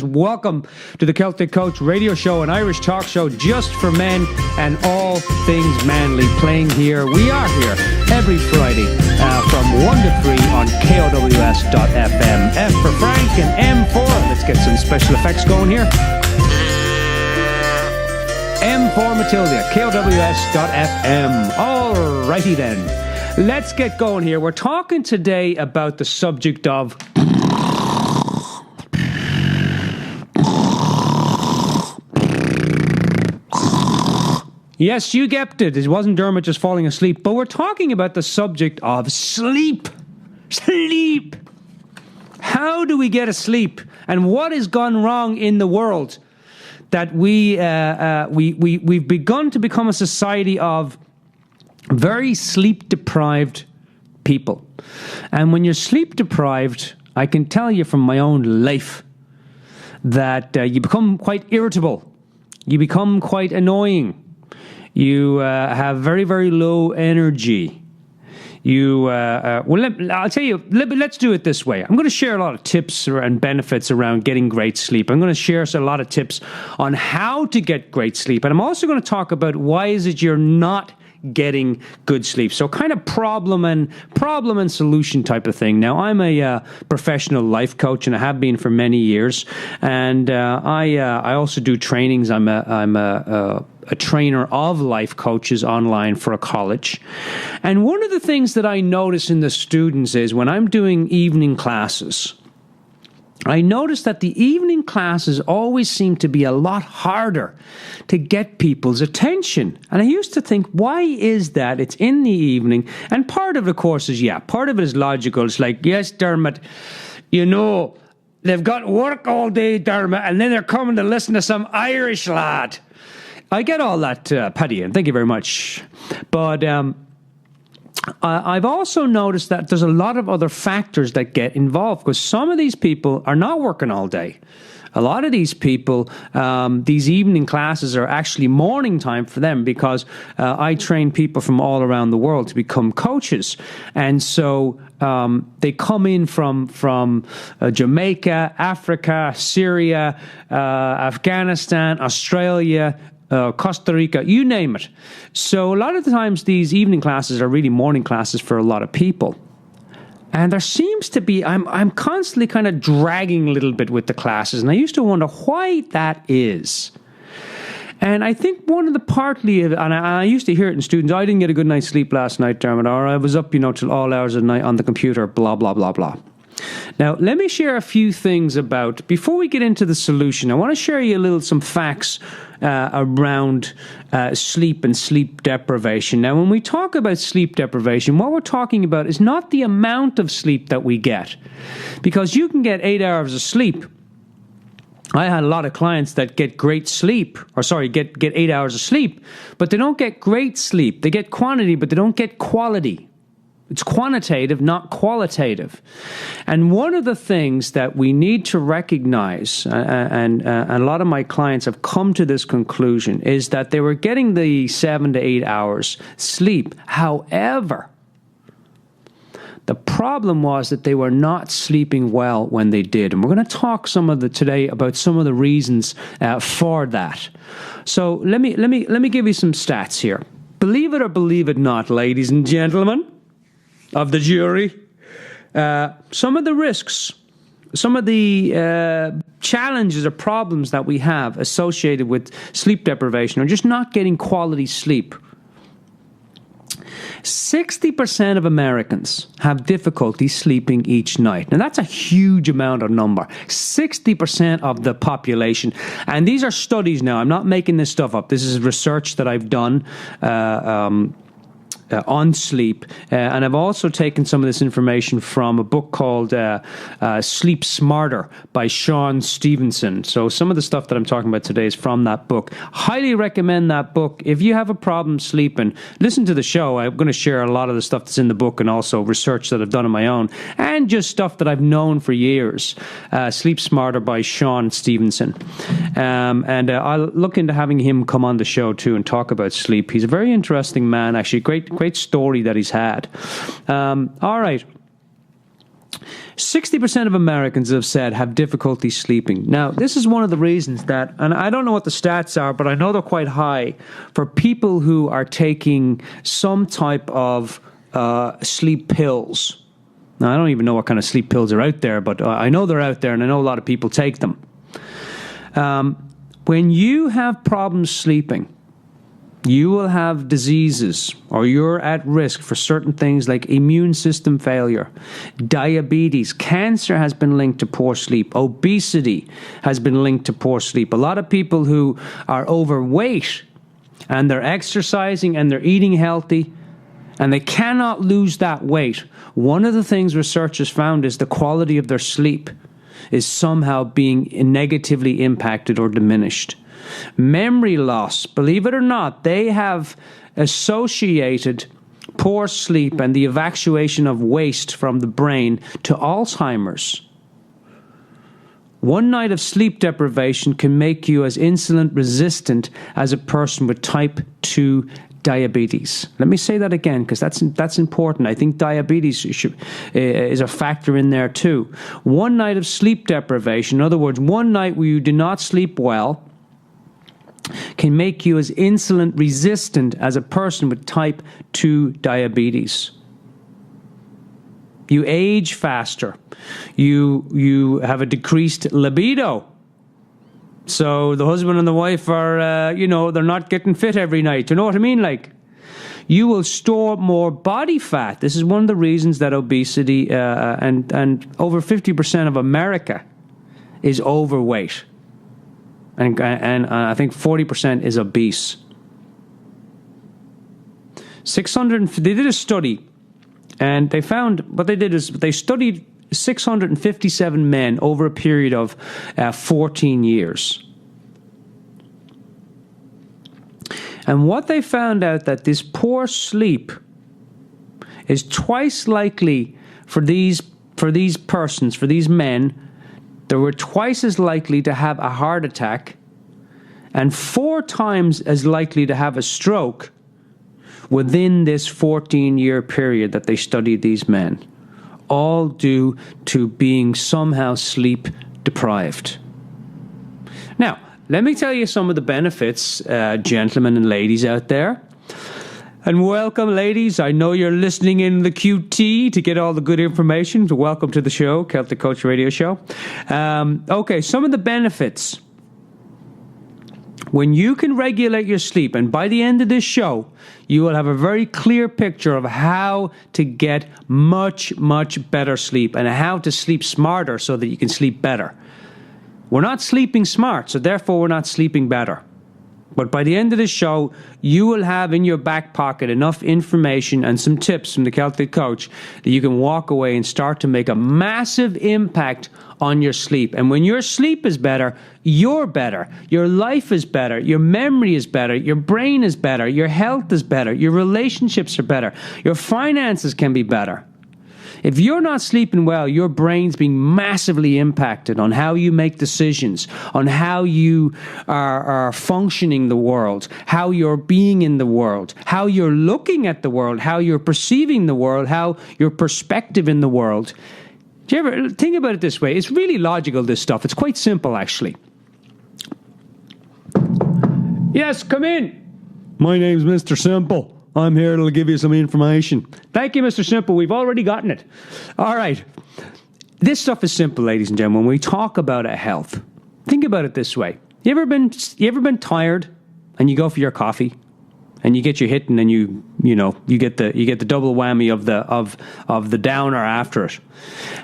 Welcome to the Celtic Coach radio show, an Irish talk show just for men and all things manly. Playing here, we are here every Friday from 1 to 3 on KOWS.FM. F for Frank and M for, let's get some special effects going here. M for Matilda, KOWS.FM. Alrighty then, let's get going here. We're talking today about the subject of yes, you gepped it. It wasn't Dermot just falling asleep. But we're talking about the subject of sleep. Sleep. How do we get asleep? And what has gone wrong in the world that we've begun to become a society of very sleep-deprived people. And when you're sleep-deprived, I can tell you from my own life that you become quite irritable. You become quite annoying. You have very, very low energy. I'll tell you, let's do it this way. I'm going to share a lot of tips and benefits around getting great sleep. I'm going to share a lot of tips on how to get great sleep. And I'm also going to talk about why is it you're not getting good sleep. So kind of problem and solution type of thing. Now, I'm a professional life coach, and I have been for many years. And I also do trainings. I'm a trainer of life coaches online for a college. And one of the things that I notice in the students is when I'm doing evening classes, I notice that the evening classes always seem to be a lot harder to get people's attention. And I used to think, why is that? It's in the evening. And part of it, of course, is, part of it is logical. It's like, yes, Dermot, they've got work all day, Dermot, and then they're coming to listen to some Irish lad. I get all that, Paddy, and thank you very much. But I've also noticed that there's a lot of other factors that get involved, because some of these people are not working all day. A lot of these people, these evening classes are actually morning time for them, because I train people from all around the world to become coaches. And so they come in from Jamaica, Africa, Syria, Afghanistan, Australia, Costa Rica, you name it. So a lot of the times these evening classes are really morning classes for a lot of people. And there seems to be, I'm constantly kind of dragging a little bit with the classes, and I used to wonder why that is. And I think one of the partly, and I used to hear it in students, I didn't get a good night's sleep last night, Dermot, or I was up, till all hours of the night on the computer, blah, blah, blah, blah. Now, let me share a few things about, before we get into the solution, I want to share you some facts around sleep and sleep deprivation. Now, when we talk about sleep deprivation, what we're talking about is not the amount of sleep that we get, because you can get 8 hours of sleep. I had a lot of clients that get great sleep, get 8 hours of sleep, but they don't get great sleep. They get quantity, but they don't get quality. It's quantitative, not qualitative. And one of the things that we need to recognize, and a lot of my clients have come to this conclusion, is that they were getting the 7 to 8 hours sleep. However, the problem was that they were not sleeping well when they did. And we're going to talk today about some of the reasons for that. So let me give you some stats here. Believe it or believe it not, ladies and gentlemen of the jury, some of the risks, some of the challenges or problems that we have associated with sleep deprivation, or just not getting quality sleep. 60% of Americans have difficulty sleeping each night. Now, that's a huge amount of number. 60% of the population. And these are studies now. I'm not making this stuff up. This is research that I've done on sleep. And I've also taken some of this information from a book called Sleep Smarter by Sean Stevenson. So some of the stuff that I'm talking about today is from that book. Highly recommend that book. If you have a problem sleeping, listen to the show. I'm going to share a lot of the stuff that's in the book and also research that I've done on my own and just stuff that I've known for years. Sleep Smarter by Sean Stevenson. And I'll look into having him come on the show too and talk about sleep. He's a very interesting man, actually. Great story that he's had. All right. 60% of Americans have said have difficulty sleeping. Now, this is one of the reasons that, and I don't know what the stats are, but I know they're quite high for people who are taking some type of sleep pills. Now, I don't even know what kind of sleep pills are out there, but I know they're out there, and I know a lot of people take them. When you have problems sleeping, you will have diseases, or you're at risk for certain things like immune system failure, diabetes, cancer has been linked to poor sleep, obesity has been linked to poor sleep. A lot of people who are overweight and they're exercising and they're eating healthy and they cannot lose that weight. One of the things researchers found is the quality of their sleep is somehow being negatively impacted or diminished. Memory loss, believe it or not, they have associated poor sleep and the evacuation of waste from the brain to Alzheimer's. One night of sleep deprivation can make you as insulin resistant as a person with type 2 diabetes. Let me say that again because that's important. I think diabetes is a factor in there too. One night of sleep deprivation, in other words, one night where you do not sleep well, can make you as insulin resistant as a person with type 2 diabetes. You age faster. You have a decreased libido. So the husband and the wife are, they're not getting fit every night. You know what I mean? Like, you will store more body fat. This is one of the reasons that obesity and over 50% of America is overweight. And I think 40% is obese. They did a study, and they found what they did is they studied 657 men over a period of 14 years. And what they found out that this poor sleep is twice likely for these men. They were twice as likely to have a heart attack and 4 times as likely to have a stroke within this 14-year period that they studied these men, all due to being somehow sleep deprived. Now, let me tell you some of the benefits, gentlemen and ladies out there. And welcome, ladies. I know you're listening in the QT to get all the good information. So welcome to the show, Celtic Coach Radio Show. Okay, some of the benefits. When you can regulate your sleep, and by the end of this show, you will have a very clear picture of how to get much, much better sleep and how to sleep smarter so that you can sleep better. We're not sleeping smart, so therefore we're not sleeping better. But by the end of the show, you will have in your back pocket enough information and some tips from the Celtic Coach that you can walk away and start to make a massive impact on your sleep. And when your sleep is better, you're better. Your life is better. Your memory is better. Your brain is better. Your health is better. Your relationships are better. Your finances can be better. If you're not sleeping well, your brain's being massively impacted on how you make decisions, on how you are functioning the world, how you're being in the world, how you're looking at the world, how you're perceiving the world, how your perspective in the world. Do you ever think about it this way? It's really logical, this stuff. It's quite simple, actually. Yes, come in. My name's Mr. Simple. I'm here to give you some information. Thank you, Mr. Simple. We've already gotten it. All right. This stuff is simple, ladies and gentlemen. When we talk about health, think about it this way. You ever been tired and you go for your coffee and you get your hit and then you get the double whammy of the downer after it?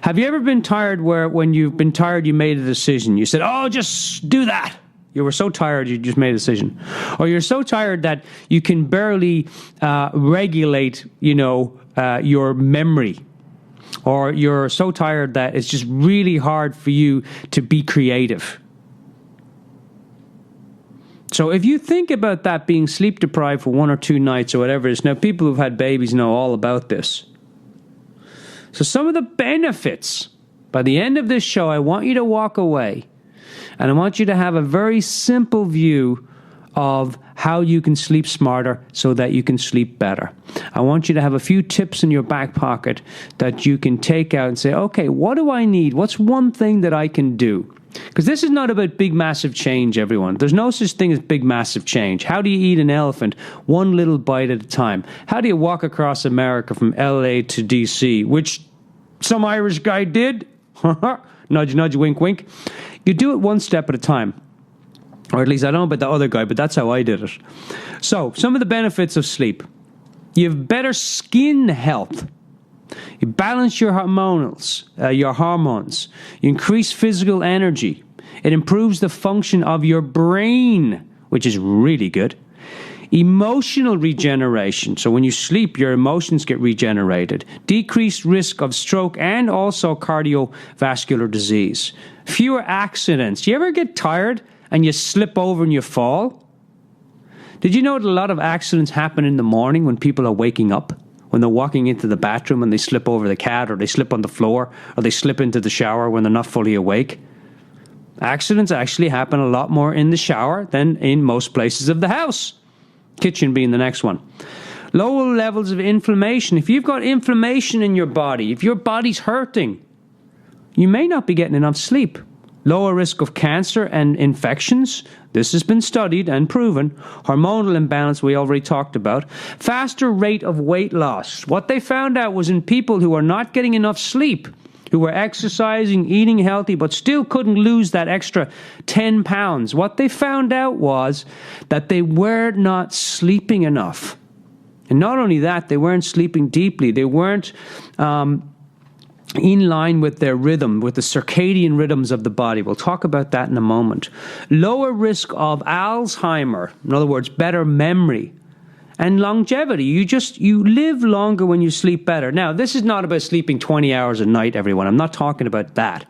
Have you ever been tired where when you've been tired you made a decision? You said, "Oh, just do that." You were so tired, you just made a decision. Or you're so tired that you can barely regulate, your memory. Or you're so tired that it's just really hard for you to be creative. So if you think about that being sleep deprived for 1 or 2 nights or whatever it is, now people who've had babies know all about this. So some of the benefits, by the end of this show, I want you to walk away and I want you to have a very simple view of how you can sleep smarter so that you can sleep better. I want you to have a few tips in your back pocket that you can take out and say, okay, what do I need? What's one thing that I can do? Because this is not about big, massive change, everyone. There's no such thing as big, massive change. How do you eat an elephant? One little bite at a time. How do you walk across America from LA to DC, which some Irish guy did? Nudge, nudge, wink, wink. You do it one step at a time. Or at least I don't know about the other guy, but that's how I did it. So, some of the benefits of sleep. You have better skin health. You balance your hormones. You increase physical energy. It improves the function of your brain, which is really good. Emotional regeneration. So when you sleep, your emotions get regenerated. Decreased risk of stroke and also cardiovascular disease. Fewer accidents. Do you ever get tired and you slip over and you fall? Did you know that a lot of accidents happen in the morning when people are waking up? When they're walking into the bathroom and they slip over the cat, or they slip on the floor, or they slip into the shower when they're not fully awake? Accidents actually happen a lot more in the shower than in most places of the house. Kitchen being the next one. Lower levels of inflammation. If you've got inflammation in your body, if your body's hurting, you may not be getting enough sleep. Lower risk of cancer and infections. This has been studied and proven. Hormonal imbalance, we already talked about. Faster rate of weight loss. What they found out was in people who are not getting enough sleep, who were exercising, eating healthy, but still couldn't lose that extra 10 pounds. What they found out was that they were not sleeping enough. And not only that, they weren't sleeping deeply. They weren't in line with their rhythm, with the circadian rhythms of the body. We'll talk about that in a moment. Lower risk of Alzheimer, in other words, better memory, and longevity. You live longer when you sleep better. Now, this is not about sleeping 20 hours a night, everyone. I'm not talking about that.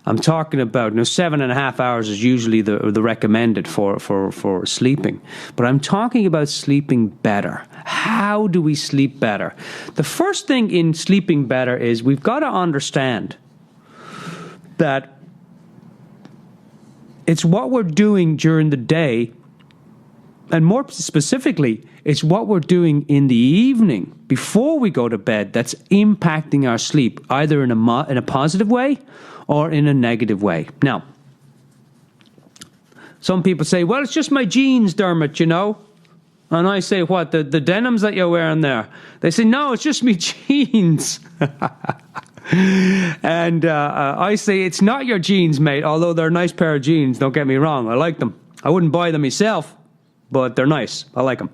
I'm talking about, 7.5 hours is usually the recommended for sleeping. But I'm talking about sleeping better. How do we sleep better? The first thing in sleeping better is we've got to understand that it's what we're doing during the day, and more specifically, it's what we're doing in the evening before we go to bed that's impacting our sleep, either in a positive way or in a negative way. Now, some people say, well, it's just my genes, Dermot, And I say, what, the denims that you're wearing there? They say, no, it's just me jeans. And I say, it's not your jeans, mate, although they're a nice pair of jeans, don't get me wrong. I like them. I wouldn't buy them myself, but they're nice. I like them.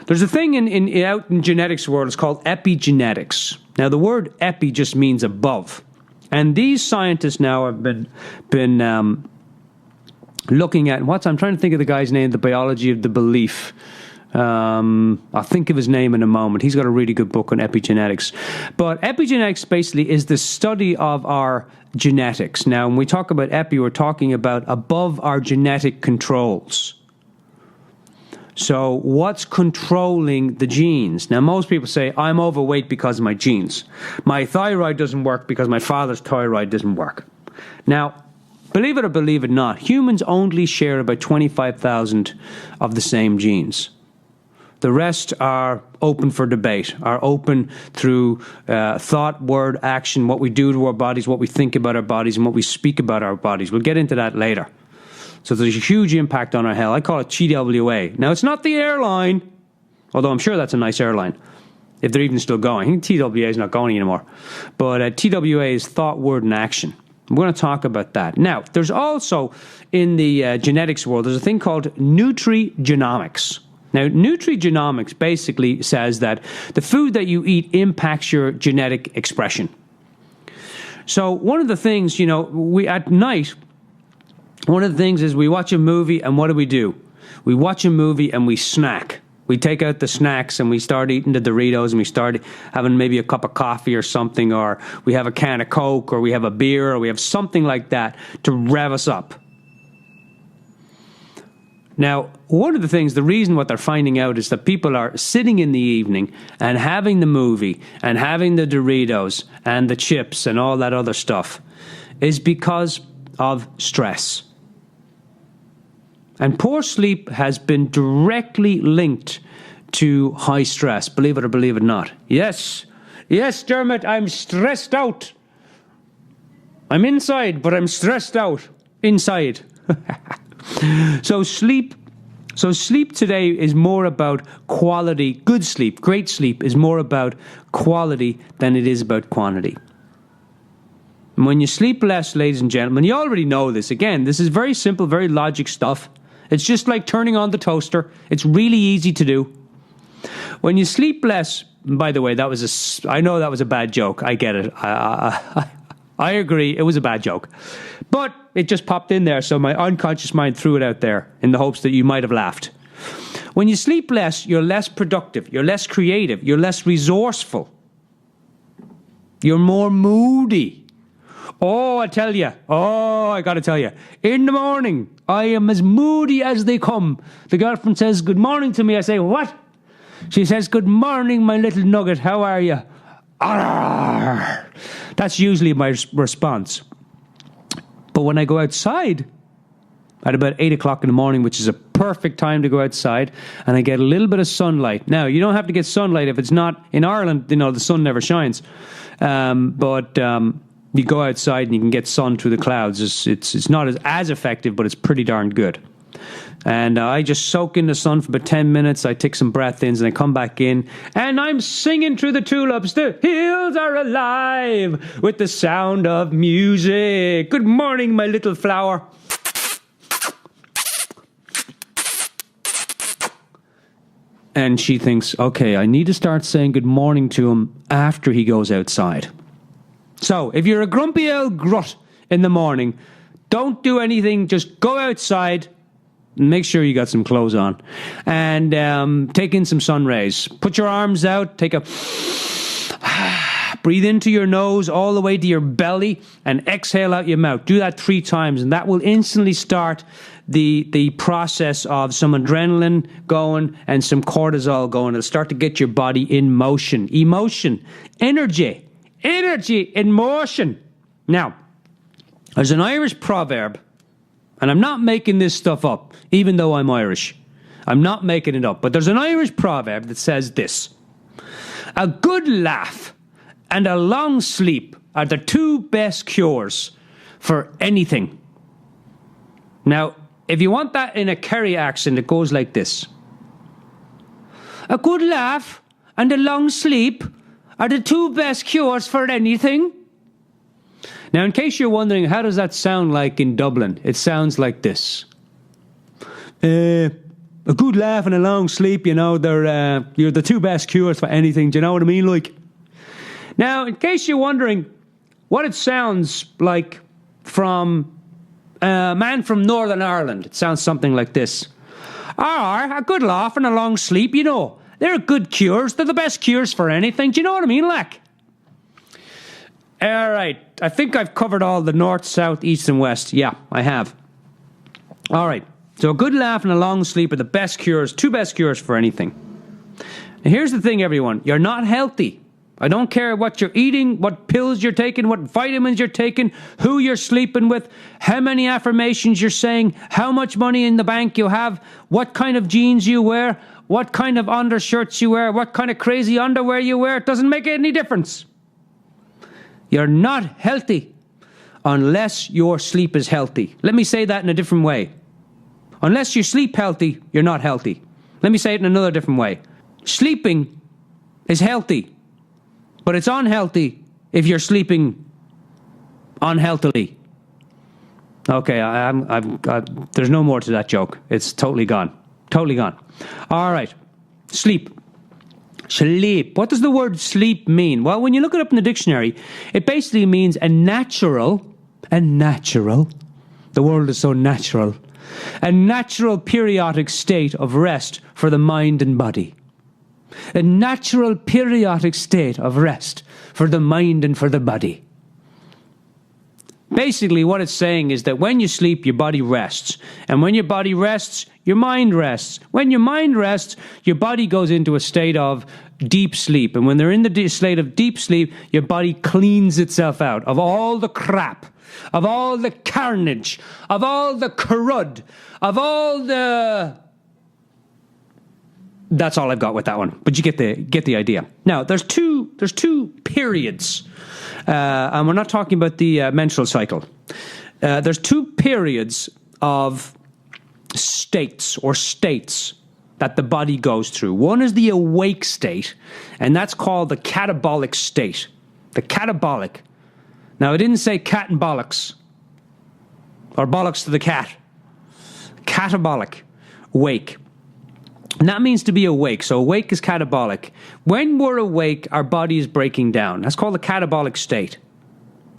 There's a thing out in genetics world, it's called epigenetics. Now, the word epi just means above. And these scientists now have been looking at I'm trying to think of the guy's name, the biology of the belief. I'll think of his name in a moment. He's got a really good book on epigenetics. But epigenetics basically is the study of our genetics. Now, when we talk about epi, we're talking about above our genetic controls. So what's controlling the genes? Now, most people say, I'm overweight because of my genes. My thyroid doesn't work because my father's thyroid doesn't work. Now, believe it or believe it not, humans only share about 25,000 of the same genes. The rest are open for debate, are open through thought, word, action, what we do to our bodies, what we think about our bodies, and what we speak about our bodies. We'll get into that later. So there's a huge impact on our health. I call it TWA. Now, it's not the airline, although I'm sure that's a nice airline, if they're even still going. I think TWA is not going anymore. But TWA is thought, word, and action. We're going to talk about that. Now, there's also, in the genetics world, there's a thing called nutrigenomics. Now, nutrigenomics basically says that the food that you eat impacts your genetic expression. So one of the things, we at night, one of the things is we watch a movie, and what do? We watch a movie and we snack. We take out the snacks and we start eating the Doritos, and we start having maybe a cup of coffee or something, or we have a can of Coke, or we have a beer, or we have something like that to rev us up. Now, one of the things, the reason what they're finding out is that people are sitting in the evening and having the movie and having the Doritos and the chips and all that other stuff is because of stress. And poor sleep has been directly linked to high stress, believe it or believe it not. Yes, Dermot, I'm stressed out. I'm inside, but I'm stressed out inside. So sleep today is more about quality. Good sleep, great sleep is more about quality than it is about quantity. And when you sleep less, ladies and gentlemen, you already know this. Again, this is very simple, very logic stuff. It's just like turning on the toaster. It's really easy to do. When you sleep less, by the way, I know that was a bad joke. I get it. I agree. It was a bad joke. But it just popped in there, so my unconscious mind threw it out there in the hopes that you might have laughed. When you sleep less, you're less productive, you're less creative, you're less resourceful. You're more moody. I got to tell you, in the morning, I am as moody as they come. The girlfriend says, good morning to me. I say, what? She says, good morning, my little nugget. How are you? Arr! That's usually my response. But when I go outside at about 8 o'clock in the morning, which is a perfect time to go outside, and I get a little bit of sunlight. Now, you don't have to get sunlight if it's not in Ireland, the sun never shines. But you go outside and you can get sun through the clouds. It's not as effective, but it's pretty darn good. And I just soak in the sun for about 10 minutes. I take some breath ins and I come back in. And I'm singing through the tulips. The hills are alive with the sound of music. Good morning, my little flower. And she thinks, okay, I need to start saying good morning to him after he goes outside. So if you're a grumpy old grut in the morning, don't do anything. Just go outside. Make sure you got some clothes on and take in some sun rays. Put your arms out, take a breathe into your nose all the way to your belly and exhale out your mouth. Do that 3 times and that will instantly start the process of some adrenaline going and some cortisol going. It'll start to get your body in motion. Emotion, energy in motion. Now, there's an Irish proverb, and I'm not making this stuff up, even though I'm Irish. I'm not making it up. But there's an Irish proverb that says this: a good laugh and a long sleep are the 2 best cures for anything. Now, if you want that in a Kerry accent, it goes like this: a good laugh and a long sleep are the 2 best cures for anything. Now, in case you're wondering, how does that sound like in Dublin? It sounds like this. A good laugh and a long sleep, you're the 2 best cures for anything. Do you know what I mean? Like, now, in case you're wondering what it sounds like from a man from Northern Ireland, it sounds something like this. A good laugh and a long sleep, they're good cures. They're the best cures for anything. Do you know what I mean, like? All right, I think I've covered all the north, south, east, and west. Yeah, I have. All right, so a good laugh and a long sleep are the best cures, 2 best cures for anything. And here's the thing, everyone. You're not healthy. I don't care what you're eating, what pills you're taking, what vitamins you're taking, who you're sleeping with, how many affirmations you're saying, how much money in the bank you have, what kind of jeans you wear, what kind of undershirts you wear, what kind of crazy underwear you wear. It doesn't make any difference. You're not healthy unless your sleep is healthy. Let me say that in a different way. Unless you sleep healthy, you're not healthy. Let me say it in another different way. Sleeping is healthy, but it's unhealthy if you're sleeping unhealthily. Okay, there's no more to that joke. It's totally gone. Totally gone. All right, sleep. Sleep. What does the word sleep mean? Well, when you look it up in the dictionary, it basically means a natural. The world is so natural. A natural periodic state of rest for the mind and body. A natural periodic state of rest for the mind and for the body. Basically, what it's saying is that when you sleep, your body rests. And when your body rests, your mind rests. When your mind rests, your body goes into a state of deep sleep. And when they're in the state of deep sleep, your body cleans itself out of all the crap, of all the carnage, of all the crud, of all the... That's all I've got with that one. But you get the idea. Now, there's two periods. And we're not talking about the menstrual cycle. There's two periods of states that the body goes through. One is the awake state, and that's called the catabolic state. The catabolic. Now, I didn't say cat and bollocks, or bollocks to the cat. Catabolic, awake. And that means to be awake. So awake is catabolic. When we're awake, our body is breaking down. That's called the catabolic state.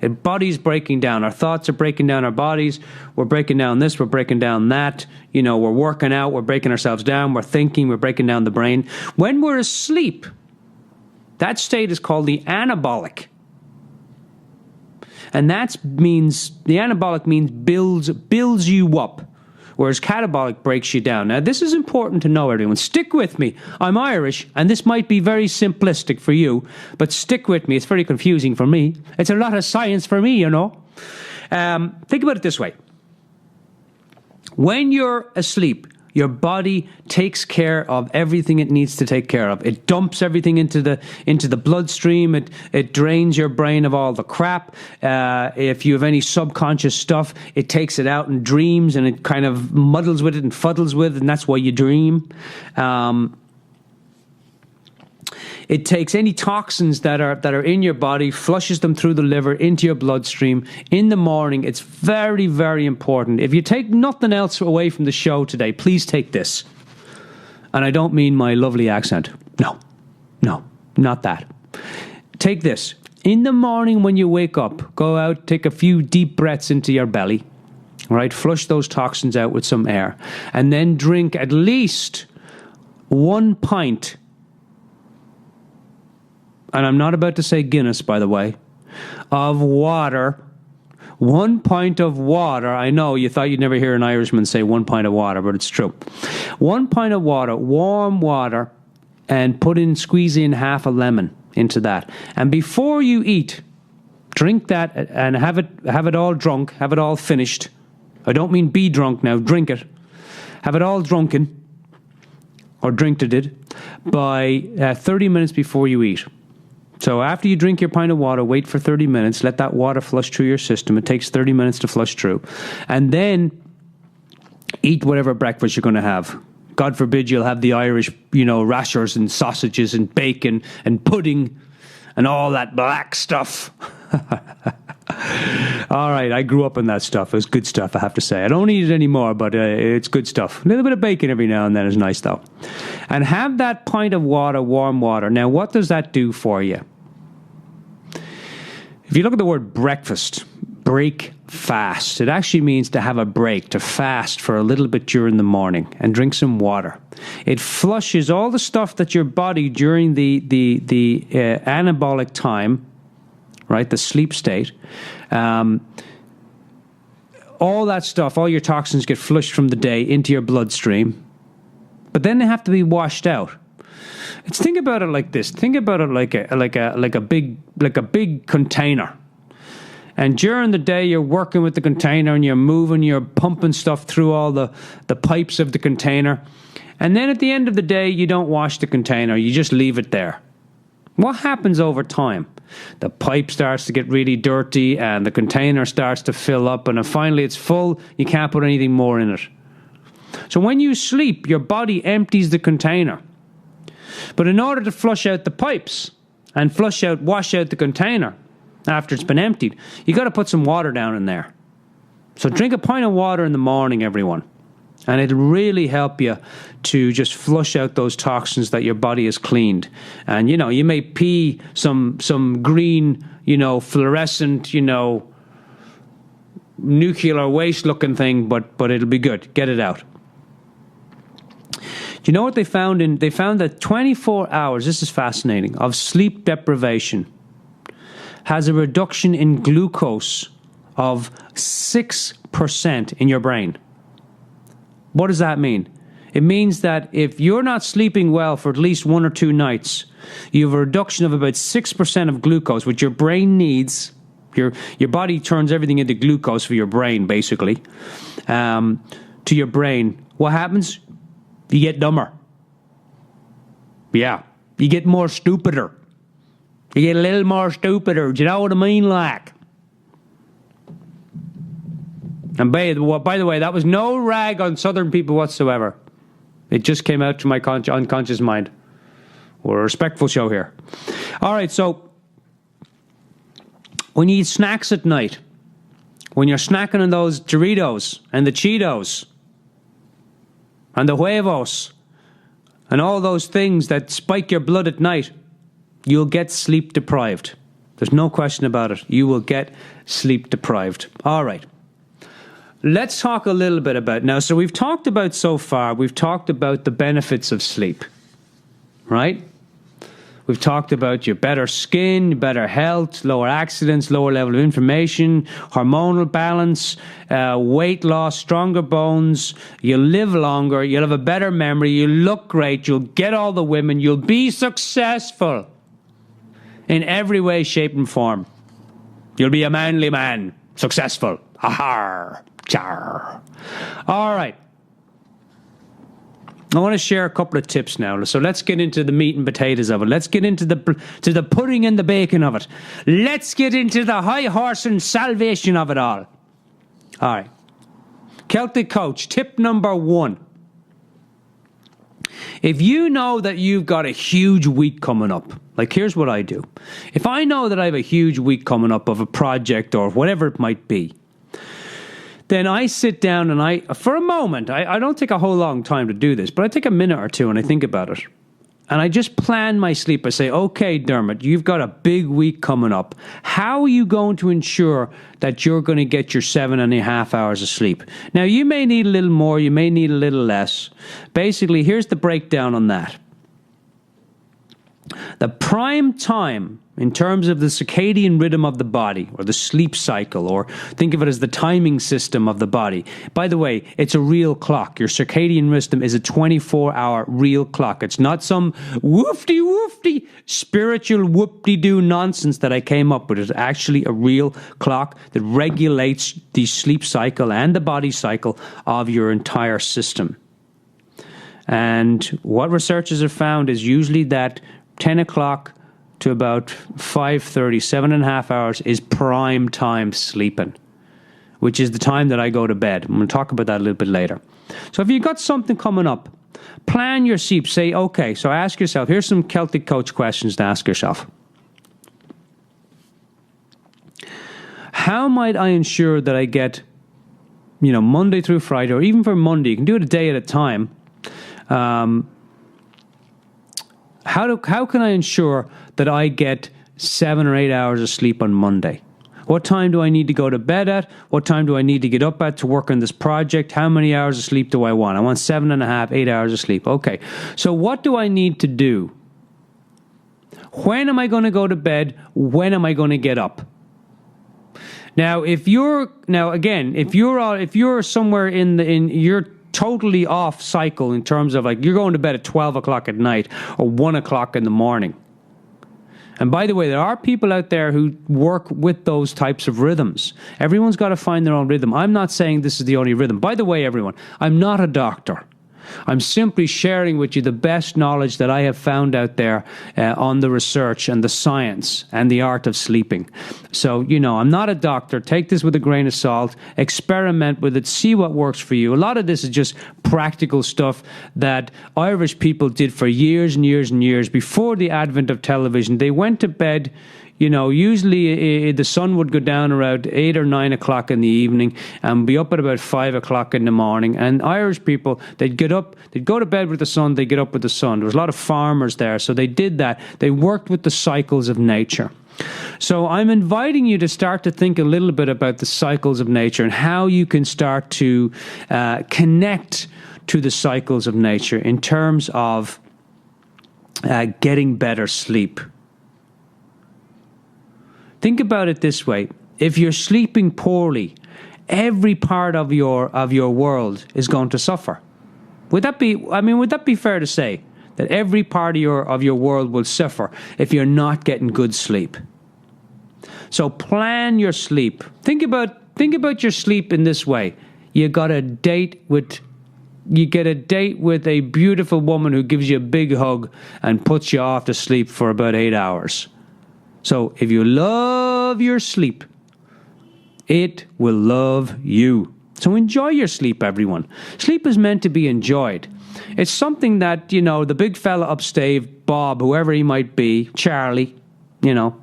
Our body's breaking down. Our thoughts are breaking down our bodies. We're breaking down this. We're breaking down that. We're working out. We're breaking ourselves down. We're thinking. We're breaking down the brain. When we're asleep, that state is called the anabolic. And the anabolic means builds you up. Whereas catabolic breaks you down. Now, this is important to know, everyone. Stick with me. I'm Irish, and this might be very simplistic for you, but stick with me. It's very confusing for me. It's a lot of science for me, Think about it this way. When you're asleep, your body takes care of everything it needs to take care of. It dumps everything into the bloodstream. It drains your brain of all the crap. If you have any subconscious stuff, it takes it out in dreams, and it kind of muddles with it and fuddles with it, and that's why you dream. It takes any toxins that are in your body, flushes them through the liver into your bloodstream. In the morning, it's very, very important. If you take nothing else away from the show today, please take this. And I don't mean my lovely accent. No, not that. Take this. In the morning when you wake up, go out, take a few deep breaths into your belly. All right, flush those toxins out with some air. And then drink at least 1 pint. And I'm not about to say Guinness, by the way, of water. 1 pint of water. I know you thought you'd never hear an Irishman say 1 pint of water, but it's true. 1 pint of water, warm water, and squeeze in half a lemon into that. And before you eat, drink that and have it all drunk, have it all finished. I don't mean be drunk now, drink it. Have it all drunken, or drinked it, by 30 minutes before you eat. So after you drink your pint of water, wait for 30 minutes. Let that water flush through your system. It takes 30 minutes to flush through. And then eat whatever breakfast you're going to have. God forbid you'll have the Irish, rashers and sausages and bacon and pudding and all that black stuff. All right, I grew up on that stuff. It was good stuff, I have to say. I don't eat it anymore, but it's good stuff. A little bit of bacon every now and then is nice, though. And have that pint of water, warm water. Now, what does that do for you? If you look at the word breakfast, break fast, it actually means to have a break, to fast for a little bit during the morning and drink some water. It flushes all the stuff that your body during the anabolic time, right, the sleep state, all that stuff, all your toxins get flushed from the day into your bloodstream, but then they have to be washed out. Think about it like this. Think about it like a big container. And during the day, you're working with the container and you're pumping stuff through all the pipes of the container. And then at the end of the day, you don't wash the container. You just leave it there. What happens over time? The pipe starts to get really dirty and the container starts to fill up, and then finally it's full. You can't put anything more in it. So when you sleep, your body empties the container. But in order to flush out the pipes and wash out the container after it's been emptied, you got to put some water down in there. So drink a pint of water in the morning, everyone. And it'll really help you to just flush out those toxins that your body has cleaned. And, you may pee some green, fluorescent, nuclear waste looking thing, but it'll be good. Get it out. Do you know what they found? They found that 24 hours, this is fascinating, of sleep deprivation has a reduction in glucose of 6% in your brain. What does that mean? It means that if you're not sleeping well for at least 1 or 2 nights, you have a reduction of about 6% of glucose, which your brain needs. Your body turns everything into glucose for your brain, basically. To your brain. What happens? You get dumber. Yeah. You get more stupider. You get a little more stupider. Do you know what I mean, like? And by the way, that was no rag on Southern people whatsoever. It just came out to my unconscious mind. We're a respectful show here. All right, so when you eat snacks at night, when you're snacking on those Doritos and the Cheetos and the huevos and all those things that spike your blood at night, you'll get sleep deprived. There's no question about it. You will get sleep deprived. All right. Let's talk a little bit about now. So we've talked about the benefits of sleep, right? We've talked about your better skin, better health, lower accidents, lower level of inflammation, hormonal balance, weight loss, stronger bones. You'll live longer. You'll have a better memory. You'll look great. You'll get all the women. You'll be successful in every way, shape, and form. You'll be a manly man. Successful. Ahar. Char. All right. I want to share a couple of tips now. So let's get into the meat and potatoes of it. Let's get into the pudding and the bacon of it. Let's get into the high horse and salvation of it all. All right. Celtic Coach, tip number 1. If you know that you've got a huge week coming up, like here's what I do. If I know that I have a huge week coming up of a project or whatever it might be, then I sit down and for a moment, I don't take a whole long time to do this, but I take a minute or two and I think about it. And I just plan my sleep. I say, okay, Dermot, you've got a big week coming up. How are you going to ensure that you're going to get your 7.5 hours of sleep? Now, you may need a little more, you may need a little less. Basically, here's the breakdown on that. The prime time in terms of the circadian rhythm of the body, or the sleep cycle, or think of it as the timing system of the body. By the way, it's a real clock. Your circadian rhythm is a 24-hour real clock. It's not some woofty spiritual whoop-de-doo nonsense that I came up with. It's actually a real clock that regulates the sleep cycle and the body cycle of your entire system. And what researchers have found is usually that 10 o'clock to about 5:30, 7.5 hours is prime time sleeping, which is the time that I go to bed. I'm going to talk about that a little bit later. So if you've got something coming up, plan your sleep. Say, okay, so ask yourself, here's some Celtic Coach questions to ask yourself. How might I ensure that I get, Monday through Friday, or even for Monday, you can do it a day at a time. How can I ensure that I get 7 or 8 hours of sleep on Monday? What time do I need to go to bed at? What time do I need to get up at to work on this project? How many hours of sleep do I want? I want 7.5, 8 hours of sleep. Okay, so what do I need to do? When am I going to go to bed? When am I going to get up? Now, if you're somewhere in you're totally off cycle in terms of like you're going to bed at 12 o'clock at night or 1 o'clock in the morning. And by the way, there are people out there who work with those types of rhythms. Everyone's got to find their own rhythm. I'm not saying this is the only rhythm. By the way, everyone, I'm not a doctor. I'm simply sharing with you the best knowledge that I have found out there on the research and the science and the art of sleeping. So, I'm not a doctor. Take this with a grain of salt. Experiment with it. See what works for you. A lot of this is just practical stuff that Irish people did for years and years and years before the advent of television. They went to bed. Usually the sun would go down around 8 or 9 o'clock in the evening and be up at about 5 o'clock in the morning. And Irish people, they'd get up, they'd go to bed with the sun, they'd get up with the sun. There was a lot of farmers there, so they did that. They worked with the cycles of nature. So I'm inviting you to start to think a little bit about the cycles of nature and how you can start to connect to the cycles of nature in terms of getting better sleep. Think about it this way. if you're sleeping poorly, every part of your world is going to suffer. Would that be fair to say that every part of your world will suffer if you're not getting good sleep? So plan your sleep. Think about your sleep in this way. You get a date with a beautiful woman who gives you a big hug and puts you off to sleep for about 8 hours. So if you love your sleep, it will love you. So enjoy your sleep, everyone. Sleep is meant to be enjoyed. It's something that, the big fella upstairs, Bob, whoever he might be, Charlie,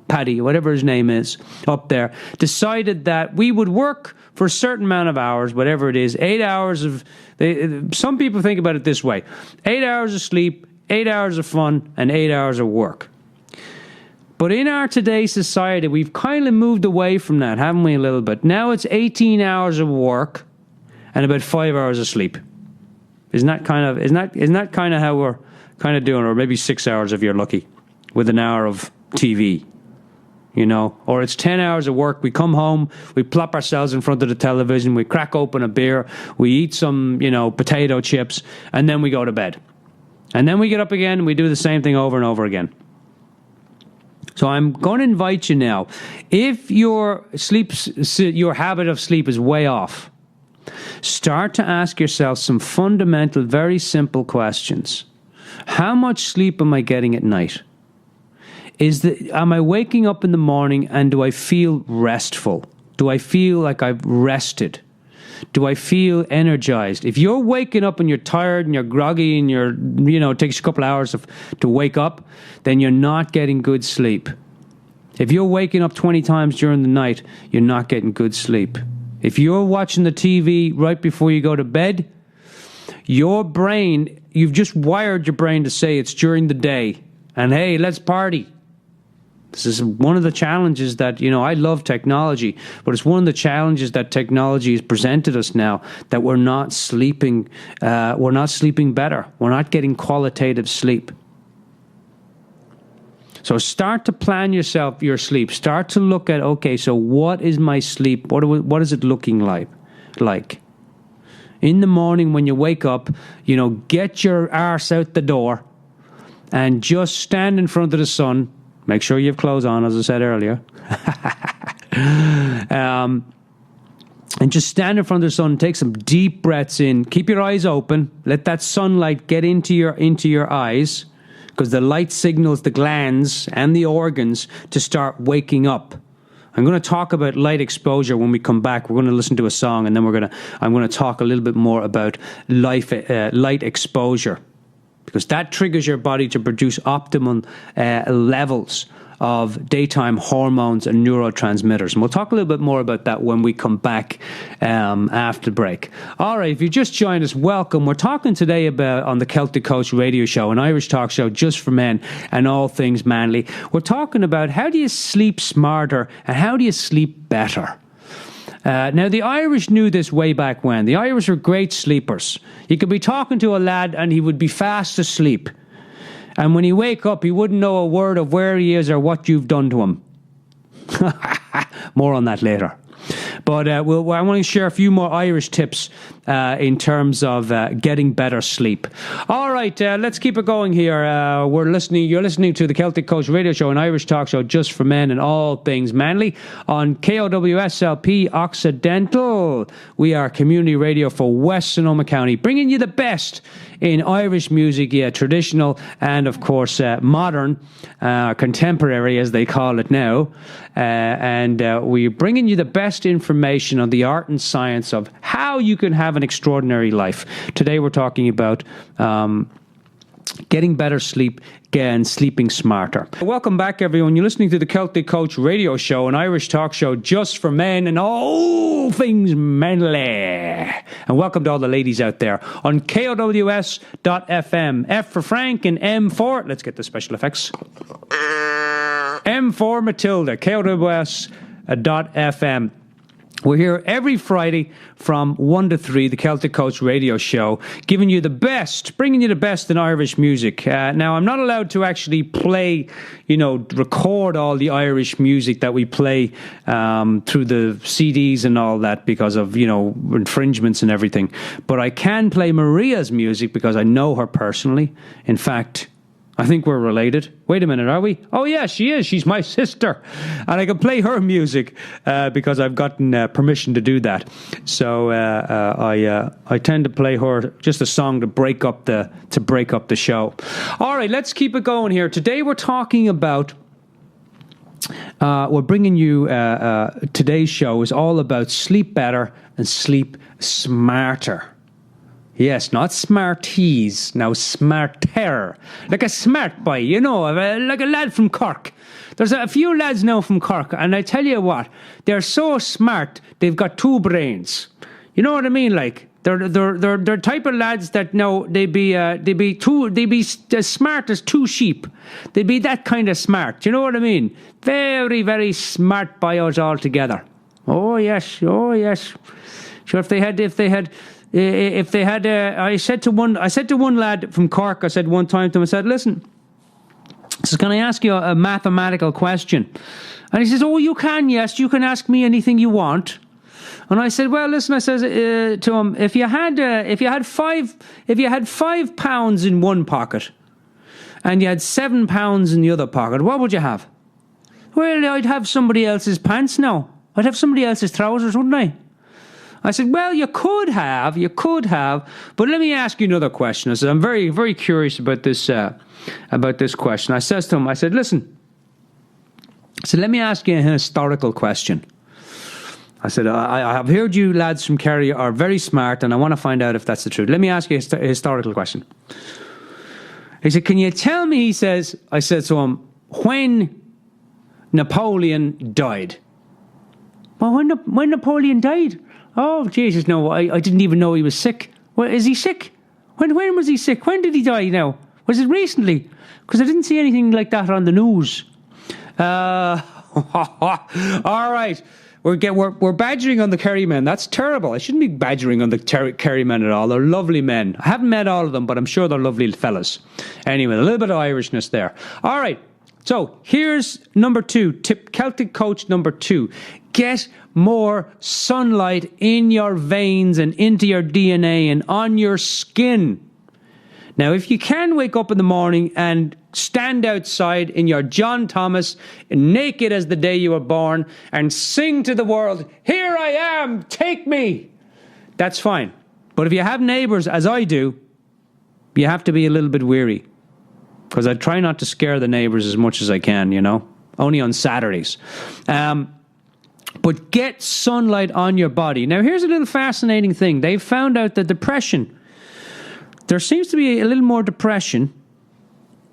Paddy, whatever his name is, up there, decided that we would work for a certain amount of hours, whatever it is, 8 hours of... Some people think about it this way: 8 hours of sleep, 8 hours of fun, and 8 hours of work. But in our today's society, we've kind of moved away from that, haven't we, a little bit? Now it's 18 hours of work and about 5 hours of sleep. Isn't that kind of how we're kind of doing? Or maybe 6 hours if you're lucky, with an hour of TV, Or it's 10 hours of work. We come home, we plop ourselves in front of the television, we crack open a beer, we eat some, potato chips, and then we go to bed. And then we get up again and we do the same thing over and over again. So I'm going to invite you now, if your habit of sleep is way off, start to ask yourself some fundamental, very simple questions. How much sleep am I getting at night? Am I waking up in the morning and do I feel restful? Do I feel like I've rested? Do I feel energized? If you're waking up and you're tired and you're groggy and it takes a couple of hours to wake up, then you're not getting good sleep. If you're waking up 20 times during the night, you're not getting good sleep. If you're watching the TV right before you go to bed, you've just wired your brain to say it's during the day. And hey, let's party. This is one of the challenges that, I love technology, but it's one of the challenges that technology has presented us now, that we're not sleeping better. We're not getting qualitative sleep. So start to plan your sleep. Start to look at, okay, so what is my sleep? What is it looking like? In the morning when you wake up, get your arse out the door and just stand in front of the sun. Make sure you have clothes on, as I said earlier. And just stand in front of the sun, take some deep breaths in. Keep your eyes open. Let that sunlight get into your eyes, because the light signals the glands and the organs to start waking up. I'm going to talk about light exposure when we come back. We're going to listen to a song, and then I'm going to talk a little bit more about light exposure, because that triggers your body to produce optimal levels of daytime hormones and neurotransmitters. And we'll talk a little bit more about that when we come back after the break. All right, if you just joined us, welcome. We're talking today on the Celtic Coach radio show, an Irish talk show just for men and all things manly. We're talking about how do you sleep smarter and how do you sleep better. Now, the Irish knew this way back when. The Irish were great sleepers. You could be talking to a lad and he would be fast asleep. And when he wake up, he wouldn't know a word of where he is or what you've done to him. More on that later. But I want to share a few more Irish tips in terms of getting better sleep. All right, let's keep it going here. You're listening to the Celtic Coach radio show, an Irish talk show just for men and all things manly on KOWSLP Occidental. We are community radio for West Sonoma County, bringing you the best in Irish music, traditional and, of course, modern, contemporary, as they call it now. And we're bringing you the best information on the art and science of how you can have an extraordinary life. Today we're talking about getting better sleep and sleeping smarter. Welcome back, everyone. You're listening to the Celtic Coach radio show, an Irish talk show just for men and all things manly. And welcome to all the ladies out there on KOWS.FM. F for Frank and M for, let's get the special effects. M for Matilda, KOWS.FM. We're here every Friday from 1 to 3, the Celtic Coach radio show, giving you the best, bringing you the best in Irish music. Now, I'm not allowed to actually play, record all the Irish music that we play through the CDs and all that because of, infringements and everything. But I can play Maria's music because I know her personally. In fact, I think we're related. Wait a minute, are we? Oh, yeah, she is. She's my sister. And I can play her music because I've gotten permission to do that. So I tend to play her just a song to break up the show. All right, let's keep it going here. Today we're talking about... we're bringing you... today's show is all about sleep better and sleep smarter. Yes, not smarties, now smarter. Like a smart boy, like a lad from Cork. There's a few lads now from Cork, and I tell you what, they're so smart, they've got 2 brains. You know what I mean? Like, they're type of lads that they'd be as smart as 2 sheep. They'd be that kind of smart. You know what I mean? Very, very smart bios altogether. Oh yes. Sure, if they had, I said to one lad from Cork, I said one time to him, I said, listen, can I ask you a mathematical question? And he says, oh, you can, yes, you can ask me anything you want. And I said, well, listen, I says to him, if you had £5 in one pocket and you had £7 in the other pocket, what would you have? Well, I'd have somebody else's pants now. I'd have somebody else's trousers, wouldn't I? I said, well, you could have, but let me ask you another question. I said, I'm very, very curious about this question. I says to him, I said, listen, let me ask you a historical question. I said, I have heard you lads from Kerry are very smart, and I want to find out if that's the truth. Let me ask you a historical question. He said, can you tell me, I said to him, when Napoleon died? Well, when Napoleon died? Oh, Jesus, no, I didn't even know he was sick. Well, is he sick? When was he sick? When did he die now? Was it recently? Because I didn't see anything like that on the news. All right. We're badgering on the Kerry men. That's terrible. I shouldn't be badgering on the Kerry men at all. They're lovely men. I haven't met all of them, but I'm sure they're lovely fellas. Anyway, a little bit of Irishness there. All right. So here's number 2, tip, Celtic Coach number 2. Get more sunlight in your veins and into your DNA and on your skin. Now, if you can wake up in the morning and stand outside in your John Thomas, naked as the day you were born, and sing to the world, here I am, take me, that's fine. But if you have neighbours, as I do, you have to be a little bit weary. Because I try not to scare the neighbours as much as I can, only on Saturdays. But get sunlight on your body. Now, here's a little fascinating thing. They've found out that there seems to be a little more depression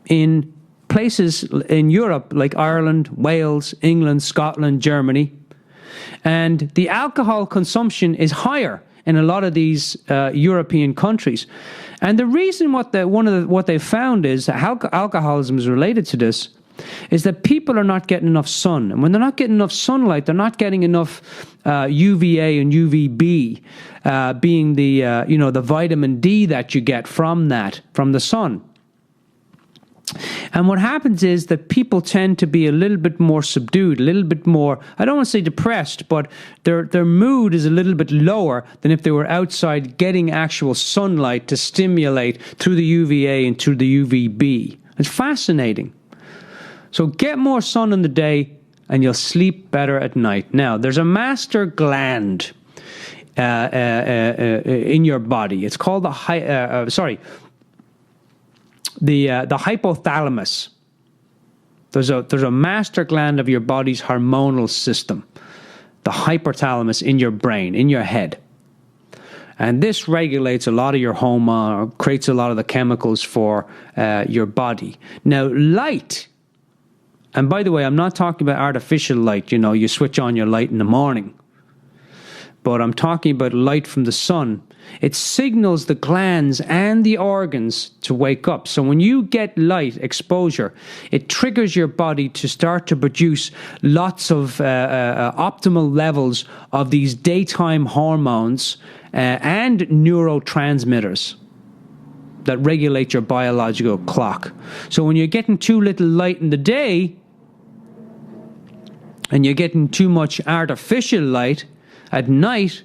in places in Europe like Ireland, Wales, England, Scotland, Germany. And the alcohol consumption is higher in a lot of these European countries. And the reason what they found is that alcoholism is related to this is that people are not getting enough sun. And when they're not getting enough sunlight, they're not getting enough UVA and UVB, being the vitamin D that you get from the sun. And what happens is that people tend to be a little bit more subdued, a little bit more, I don't want to say depressed, but their mood is a little bit lower than if they were outside getting actual sunlight to stimulate through the UVA and through the UVB. It's fascinating. So get more sun in the day and you'll sleep better at night. Now, there's a master gland in your body. It's called the hypothalamus. There's a master gland of your body's hormonal system, the hypothalamus in your brain, in your head. And this regulates a lot of your hormone, creates a lot of the chemicals for your body. Now, light, and by the way, I'm not talking about artificial light, you switch on your light in the morning. But I'm talking about light from the sun. it signals the glands and the organs to wake up. So when you get light exposure, it triggers your body to start to produce lots of optimal levels of these daytime hormones and neurotransmitters that regulate your biological clock. So when you're getting too little light in the day and you're getting too much artificial light at night,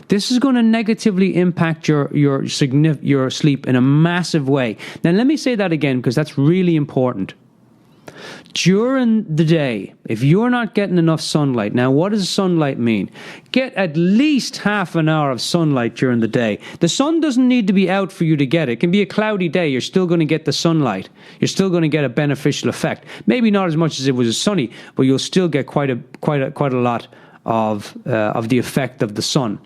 this is going to negatively impact your sleep in a massive way. Now, let me say that again, because that's really important. During the day, if you're not getting enough sunlight, now what does sunlight mean? Get at least half an hour of sunlight during the day. The sun doesn't need to be out for you to get it. It can be a cloudy day. You're still going to get the sunlight. You're still going to get a beneficial effect. Maybe not as much as it was sunny, but you'll still get quite a lot of the effect of the sun.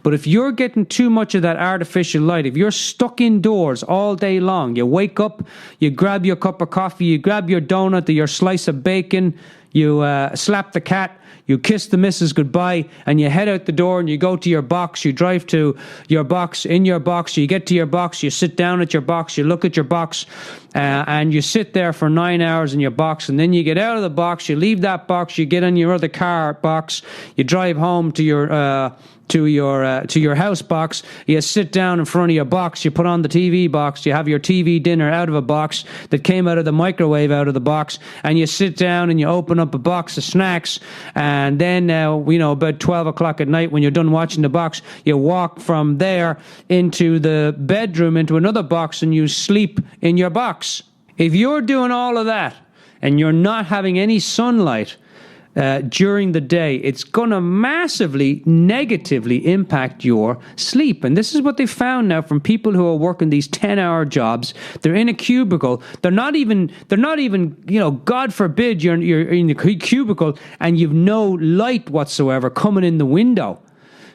But if you're getting too much of that artificial light, if you're stuck indoors all day long, you wake up, you grab your cup of coffee, you grab your donut or your slice of bacon, you slap the cat, you kiss the missus goodbye, and you head out the door and you go to your box, you drive to your box, in your box, you get to your box, you sit down at your box, you look at your box, and you sit there for 9 hours in your box, and then you get out of the box, you leave that box, you get on your other car box, you drive home to your house box, you sit down in front of your box, you put on the TV box, you have your TV dinner out of a box that came out of the microwave out of the box, and you sit down and you open up a box of snacks, and then about 12 o'clock at night when you're done watching the box, you walk from there into the bedroom into another box and you sleep in your box. If you're doing all of that and you're not having any sunlight during the day, it's going to massively negatively impact your sleep. And this is what they found now from people who are working these 10-hour jobs. They're in a cubicle. They're not even, God forbid you're in the cubicle and you've no light whatsoever coming in the window.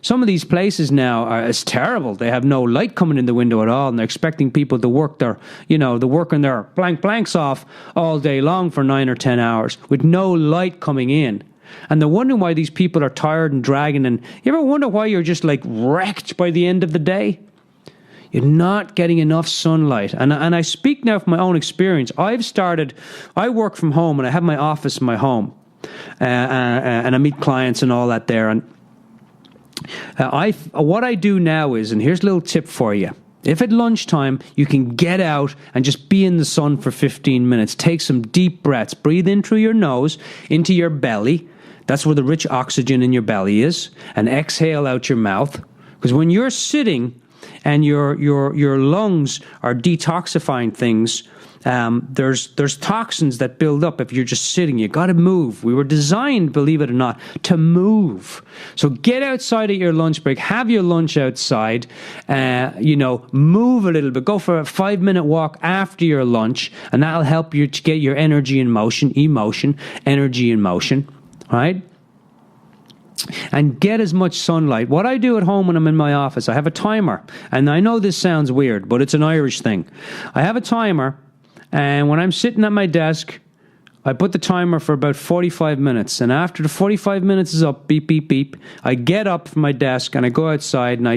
Some of these places now it's terrible. They have no light coming in the window at all, and they're expecting people to work their blanks off all day long for 9 or 10 hours with no light coming in. And they're wondering why these people are tired and dragging. And you ever wonder why you're just like wrecked by the end of the day? You're not getting enough sunlight. And I speak now from my own experience. I work from home and I have my office in my home. And I meet clients and all that there. And what I do now is, and here's a little tip for you. If at lunchtime you can get out and just be in the sun for 15 minutes, take some deep breaths, breathe in through your nose, into your belly. That's where the rich oxygen in your belly is, and exhale out your mouth. Because when you're sitting and your lungs are detoxifying things, there's toxins that build up if you're just sitting. You got to move. We were designed, believe it or not, to move. So get outside at your lunch break. Have your lunch outside. Move a little bit. Go for a 5-minute walk after your lunch, and that'll help you to get your energy in motion. Energy in motion. Right? And get as much sunlight. What I do at home when I'm in my office, I have a timer. And I know this sounds weird, but it's an Irish thing. I have a timer. And when I'm sitting at my desk, I put the timer for about 45 minutes. And after the 45 minutes is up, beep, beep, beep, I get up from my desk and I go outside and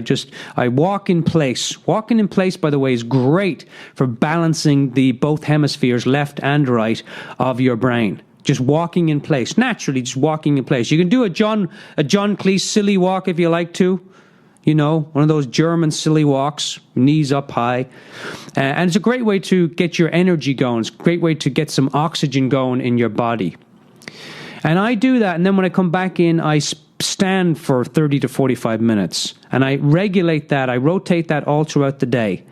I walk in place. Walking in place, by the way, is great for balancing the both hemispheres, left and right, of your brain. Just walking in place, naturally, just walking in place. You can do a John Cleese silly walk if you like to. One of those German silly walks, knees up high. And it's a great way to get your energy going. It's a great way to get some oxygen going in your body. And I do that, and then when I come back in, I stand for 30 to 45 minutes. And I regulate that. I rotate that all throughout the day.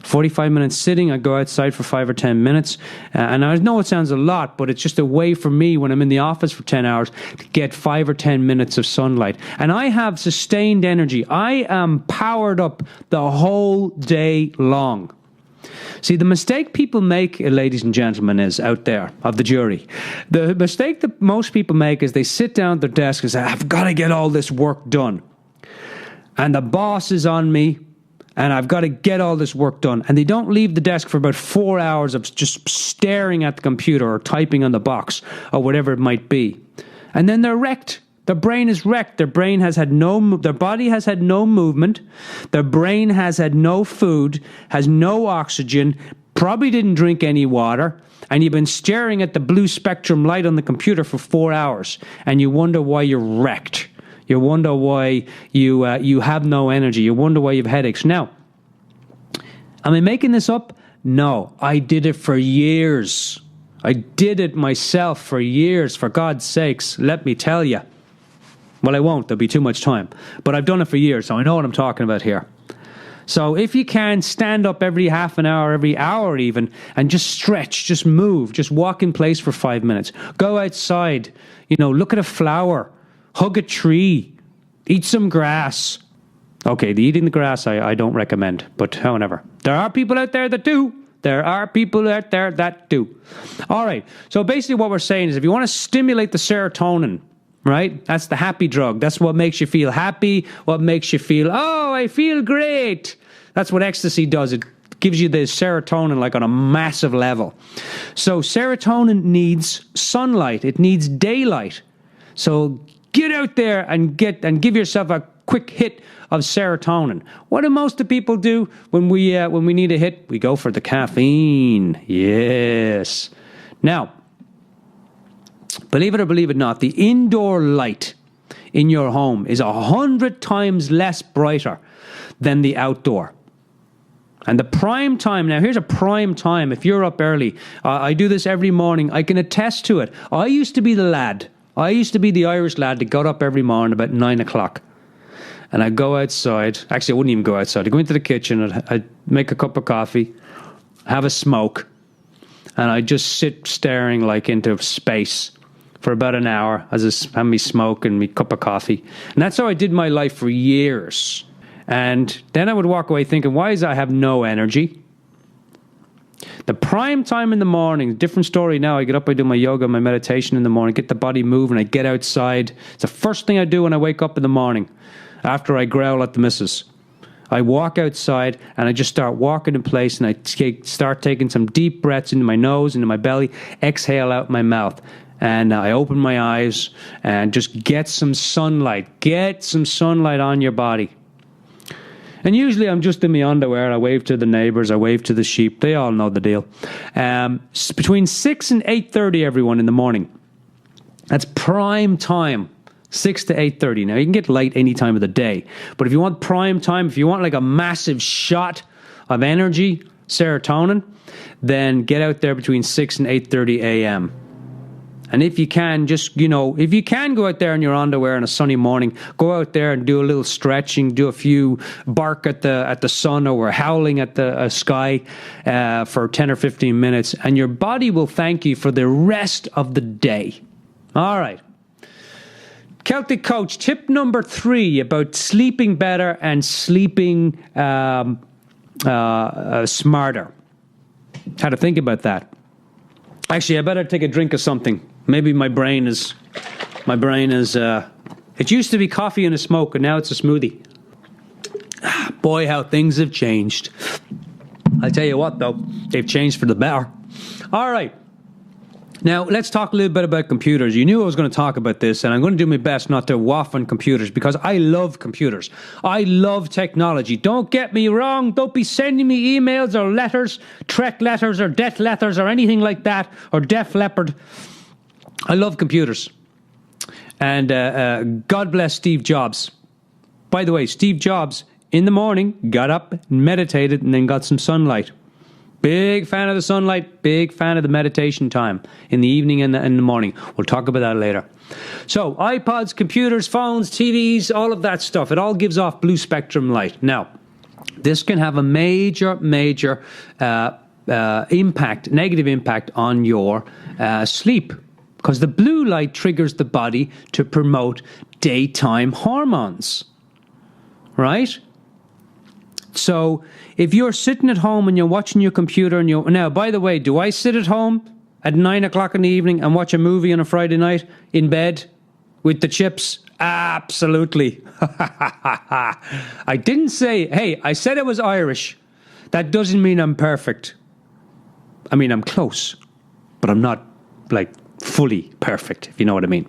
45 minutes sitting, I go outside for 5 or 10 minutes. And I know it sounds a lot, but it's just a way for me when I'm in the office for 10 hours to get 5 or 10 minutes of sunlight. And I have sustained energy. I am powered up the whole day long. See, the mistake people make, ladies and gentlemen, is out there, of the jury. The mistake that most people make is they sit down at their desk and say, I've got to get all this work done. And the boss is on me. And I've got to get all this work done. And they don't leave the desk for about 4 hours of just staring at the computer or typing on the box or whatever it might be. And then they're wrecked Their brain is wrecked. Their body has had no movement. Their brain has had no food, has no oxygen, probably didn't drink any water, and you've been staring at the blue spectrum light on the computer for 4 hours, and you wonder why you're wrecked. You wonder why you have no energy. You wonder why you have headaches. Now, am I making this up? No, I did it for years. I did it myself for years, for God's sakes, let me tell you. Well, I won't. There'll be too much time. But I've done it for years, so I know what I'm talking about here. So if you can, stand up every half an hour, every hour even, and just stretch, just move, just walk in place for 5 minutes. Go outside, look at a flower, hug a tree, eat some grass. Okay, the eating the grass I don't recommend, but however, there are people out there that do. There are people out there that do. All right, so basically what we're saying is if you want to stimulate the serotonin, right? That's the happy drug. That's what makes you feel happy, what makes you feel, oh, I feel great. That's what ecstasy does. It gives you the serotonin like on a massive level. So serotonin needs sunlight. It needs daylight. So get out there and give yourself a quick hit of serotonin. What do most of the people do when we need a hit? We go for the caffeine. Yes. Now, believe it or believe it not, the indoor light in your home is 100 times less brighter than the outdoor. And the prime time, now here's a prime time if you're up early. I do this every morning. I can attest to it. I used to be the lad. I used to be the Irish lad that got up every morning about 9 o'clock. And I'd go outside. Actually, I wouldn't even go outside. I'd go into the kitchen. I'd make a cup of coffee, have a smoke, and I'd just sit staring like into space for about an hour as I had me smoke and me cup of coffee. And that's how I did my life for years. And then I would walk away thinking, why is I have no energy? The prime time in the morning, different story now. I get up, I do my yoga, my meditation in the morning, get the body moving, I get outside. It's the first thing I do when I wake up in the morning after I growl at the missus. I walk outside and I just start walking in place and I start taking some deep breaths into my nose, into my belly, exhale out my mouth. And I open my eyes and just get some sunlight. Get some sunlight on your body. And usually I'm just in my underwear. I wave to the neighbours. I wave to the sheep. They all know the deal. Between 6 and 8:30, everyone, in the morning. That's prime time. 6 to 8:30. Now, you can get light any time of the day. But if you want prime time, if you want like a massive shot of energy, serotonin, then get out there between 6 and 8:30 a.m. And if you can, if you can go out there in your underwear on a sunny morning, go out there and do a little stretching, do a few bark at the sun or howling at the sky for 10 or 15 minutes, and your body will thank you for the rest of the day. All right. Celtic Coach, tip number 3 about sleeping better and sleeping smarter. How to think about that. Actually, I better take a drink of something. Maybe my brain is, it used to be coffee and a smoke, and now it's a smoothie. Boy, how things have changed. I'll tell you what, though, they've changed for the better. All right. Now, let's talk a little bit about computers. You knew I was going to talk about this, and I'm going to do my best not to waff on computers because I love computers. I love technology. Don't get me wrong. Don't be sending me emails or letters, Trek letters or death letters or anything like that, or Def Leppard. I love computers. And God bless Steve Jobs. By the way, Steve Jobs, in the morning, got up, meditated, and then got some sunlight. Big fan of the sunlight, big fan of the meditation time in the evening and in the morning. We'll talk about that later. So, iPods, computers, phones, TVs, all of that stuff, it all gives off blue spectrum light. Now, this can have a major impact, negative impact on your sleep, because the blue light triggers the body to promote daytime hormones, right? So if you're sitting at home and you're watching your computer and now, by the way, do I sit at home at 9 o'clock in the evening and watch a movie on a Friday night in bed with the chips? Absolutely. I didn't say, hey, I said I was Irish. That doesn't mean I'm perfect. I mean, I'm close, but I'm not like fully perfect, if you know what I mean.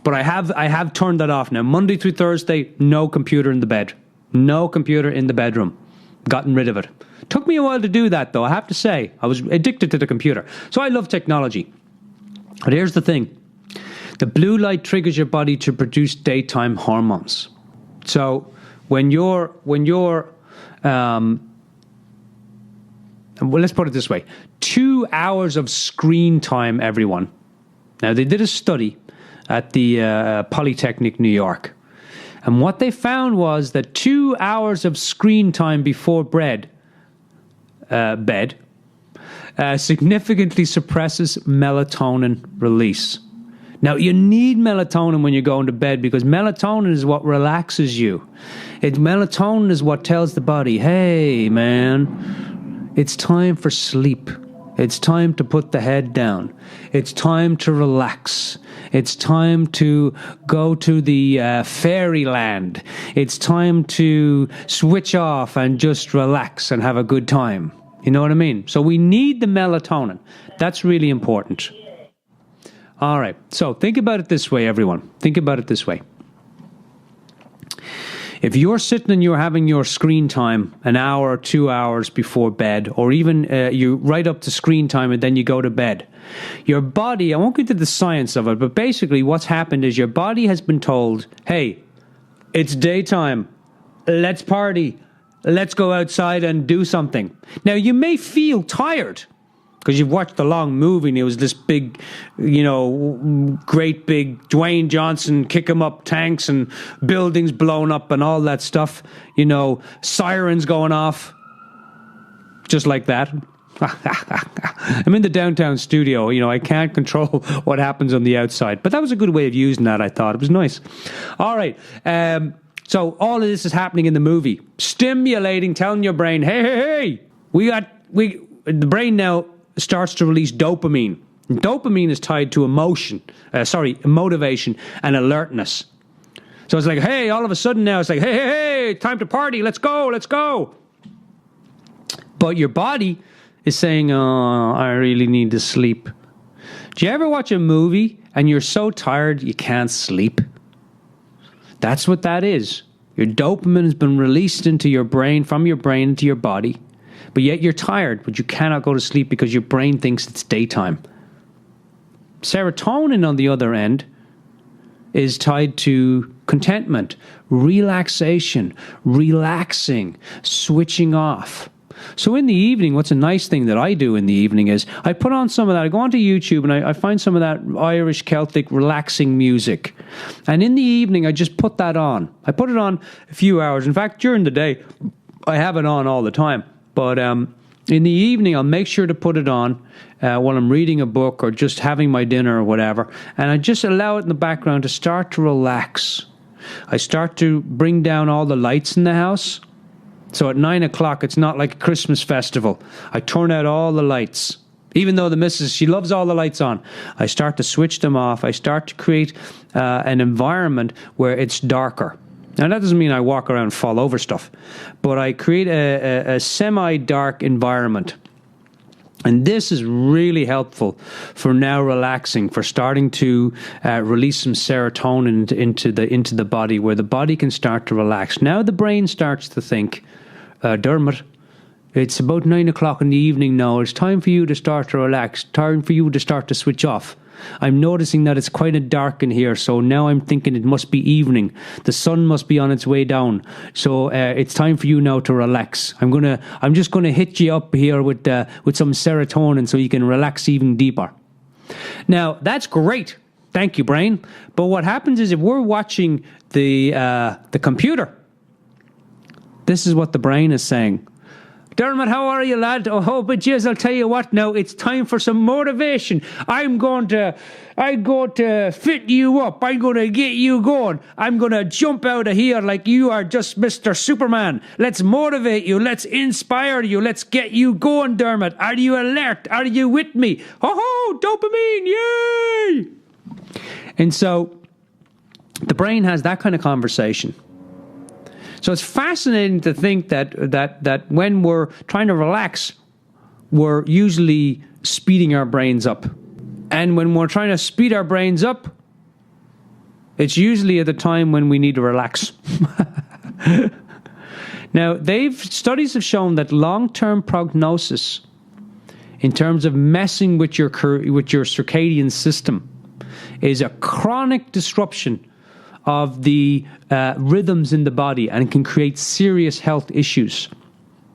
But I have turned that off now. Monday through Thursday, no computer in the bed. No computer in the bedroom. Gotten rid of it. Took me a while to do that, though, I have to say. I was addicted to the computer. So I love technology. But here's the thing. The blue light triggers your body to produce daytime hormones. So when you're well, let's put it this way. 2 hours of screen time, everyone. Now, they did a study at the Polytechnic, New York. And what they found was that 2 hours of screen time before bed significantly suppresses melatonin release. Now, you need melatonin when you're going to bed because melatonin is what relaxes you. Melatonin is what tells the body, hey, man, it's time for sleep. It's time to put the head down. It's time to relax. It's time to go to the fairyland. It's time to switch off and just relax and have a good time. You know what I mean? So we need the melatonin. That's really important. All right. So think about it this way, everyone. Think about it this way. If you're sitting and you're having your screen time an hour or 2 hours before bed, or even you right up to screen time and then you go to bed, your body, I won't get into the science of it, but basically what's happened is your body has been told, hey, it's daytime, let's party, let's go outside and do something. Now, you may feel tired because you've watched the long movie and it was this big, great big Dwayne Johnson, kick 'em up tanks and buildings blown up and all that stuff, sirens going off, just like that. I'm in the downtown studio, I can't control what happens on the outside, but that was a good way of using that, I thought. It was nice. All right. So all of this is happening in the movie, stimulating, telling your brain, hey, the brain now starts to release dopamine. Dopamine is tied to motivation and alertness. So it's like, hey, all of a sudden now it's like, hey, time to party. Let's go. But your body is saying, oh, I really need to sleep. Do you ever watch a movie and you're so tired you can't sleep? That's what that is. Your dopamine has been released into your brain, from your brain into your body. But yet you're tired, but you cannot go to sleep because your brain thinks it's daytime. Serotonin, on the other end, is tied to contentment, relaxation, relaxing, switching off. So in the evening, what's a nice thing that I do in the evening is I put on some of that. I go onto YouTube and I find some of that Irish Celtic relaxing music. And in the evening, I just put that on. I put it on a few hours. In fact, during the day, I have it on all the time. But in the evening, I'll make sure to put it on while I'm reading a book or just having my dinner or whatever. And I just allow it in the background to start to relax. I start to bring down all the lights in the house. So at 9 o'clock, it's not like a Christmas festival. I turn out all the lights. Even though the missus, she loves all the lights on. I start to switch them off. I start to create an environment where it's darker. Now, that doesn't mean I walk around and fall over stuff, but I create a semi-dark environment. And this is really helpful for now relaxing, for starting to release some serotonin into the body, where the body can start to relax. Now the brain starts to think, Dermot, it's about 9 o'clock in the evening now. It's time for you to start to relax, time for you to start to switch off. I'm noticing that it's quite a dark in here, so now I'm thinking it must be evening. The sun must be on its way down. So it's time for you now to relax. I'm just gonna hit you up here with some serotonin so you can relax even deeper. Now that's great. Thank you, brain. But what happens is if we're watching the computer, this is what the brain is saying. Dermot, how are you, lad? Oh, but jeez, I'll tell you what now, it's time for some motivation. I'm going to fit you up. I'm going to get you going. I'm going to jump out of here like you are just Mr. Superman. Let's motivate you. Let's inspire you. Let's get you going, Dermot. Are you alert? Are you with me? Dopamine, yay! And so the brain has that kind of conversation. So it's fascinating to think that when we're trying to relax, we're usually speeding our brains up. And when we're trying to speed our brains up, It's usually at the time when we need to relax. Now, studies have shown that long-term prognosis in terms of messing with your circadian system is a chronic disruption of the rhythms in the body and can create serious health issues.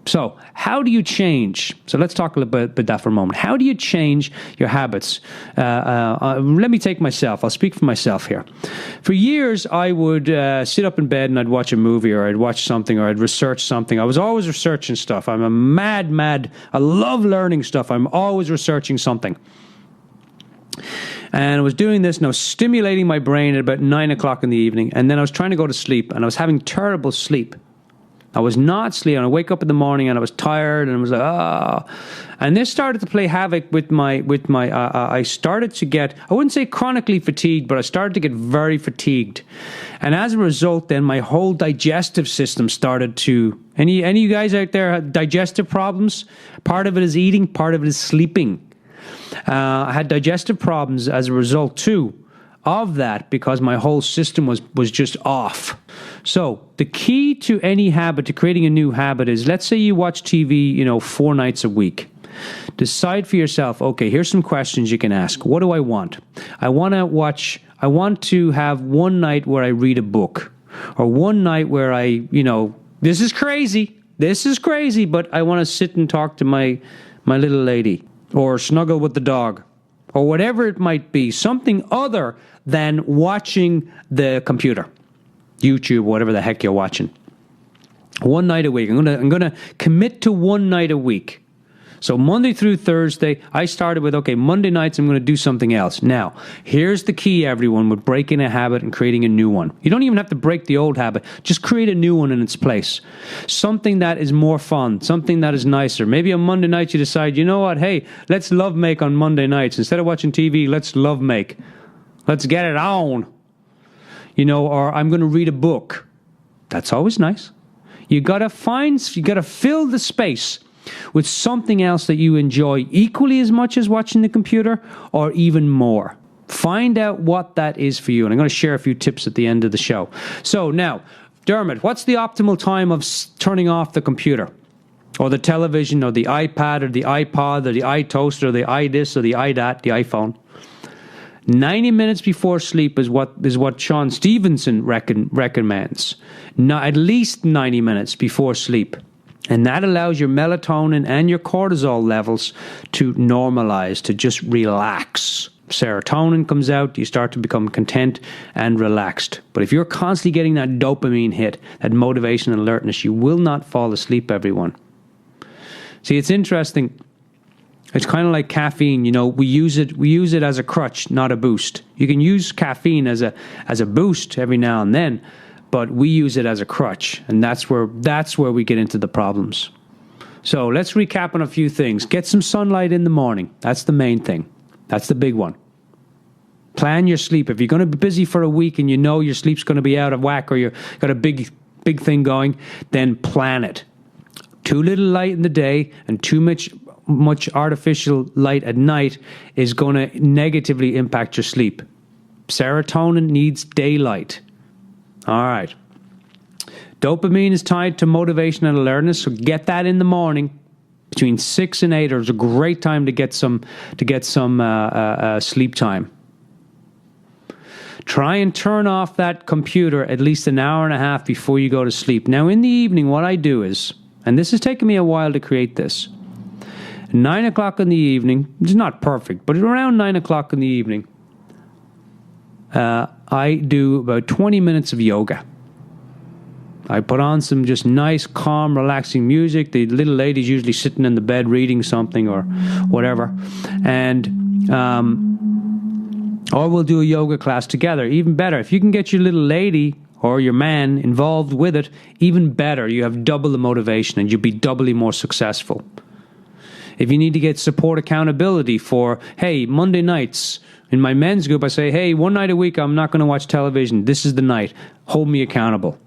So, how do you change? So, let's talk a little bit about that for a moment. How do you change your habits? Let me take myself. I'll speak for myself here. For years, I would sit up in bed and I'd watch a movie or I'd watch something or I'd research something. I was always researching stuff. I'm a mad. I love learning stuff. I'm always researching something. And I was doing this and I was stimulating my brain at about 9 o'clock in the evening. And then I was trying to go to sleep and I was having terrible sleep. I was not sleeping. I wake up in the morning and I was tired and I was like, And this started to play havoc with my. I started to get, I wouldn't say chronically fatigued, but I started to get very fatigued. And as a result, then my whole digestive system started to, any of you guys out there have digestive problems? Part of it is eating, part of it is sleeping. I had digestive problems as a result too of that because my whole system was just off. So the key to any habit, to creating a new habit is, let's say you watch TV, 4 nights a week. Decide for yourself, okay, here's some questions you can ask. What do I want? I want to have one night where I read a book, or one night where this is crazy, but I want to sit and talk to my little lady, or snuggle with the dog, or whatever it might be, something other than watching the computer, YouTube, whatever the heck you're watching. One night a week. I'm gonna commit to one night a week. So Monday through Thursday, I started with, okay, Monday nights I'm going to do something else. Now, here's the key, everyone, with breaking a habit and creating a new one. You don't even have to break the old habit. Just create a new one in its place. Something that is more fun, something that is nicer. Maybe on Monday nights you decide, you know what, hey, let's love make on Monday nights. Instead of watching TV, let's love make. Let's get it on. Or I'm going to read a book. That's always nice. You got to fill the space with something else that you enjoy equally as much as watching the computer, or even more. Find out what that is for you. And I'm going to share a few tips at the end of the show. So now, Dermot, what's the optimal time of turning off the computer, or the television, or the iPad, or the iPod, or the iToaster, or the iDis, or the iDat, the iPhone? 90 minutes before sleep is what Sean Stevenson recommends. At least 90 minutes before sleep. And that allows your melatonin and your cortisol levels to normalize, to just relax. Serotonin comes out, you start to become content and relaxed. But if you're constantly getting that dopamine hit, that motivation and alertness, you will not fall asleep, everyone. See, it's interesting. It's kind of like caffeine, we use it as a crutch, not a boost. You can use caffeine as a boost every now and then, but we use it as a crutch, and that's where we get into the problems. So let's recap on a few things. Get some sunlight in the morning. That's the main thing. That's the big one. Plan your sleep. If you're going to be busy for a week and your sleep's going to be out of whack, or you've got a big thing going, then plan it. Too little light in the day and too much artificial light at night is going to negatively impact your sleep. Serotonin needs daylight. All right. Dopamine is tied to motivation and alertness, so get that in the morning. Between 6 and 8 is a great time to get some sleep time. Try and turn off that computer at least an hour and a half before you go to sleep. Now, in the evening, what I do is, and this has taken me a while to create this, 9 o'clock in the evening, it's not perfect, but around 9 o'clock in the evening, I do about 20 minutes of yoga. I put on some just nice, calm, relaxing music. The little lady's usually sitting in the bed reading something or whatever. And or we'll do a yoga class together. Even better, if you can get your little lady or your man involved with it, even better. You have double the motivation and you'll be doubly more successful. If you need to get support accountability for, hey, Monday nights, in my men's group, I say, hey, one night a week, I'm not going to watch television. This is the night. Hold me accountable.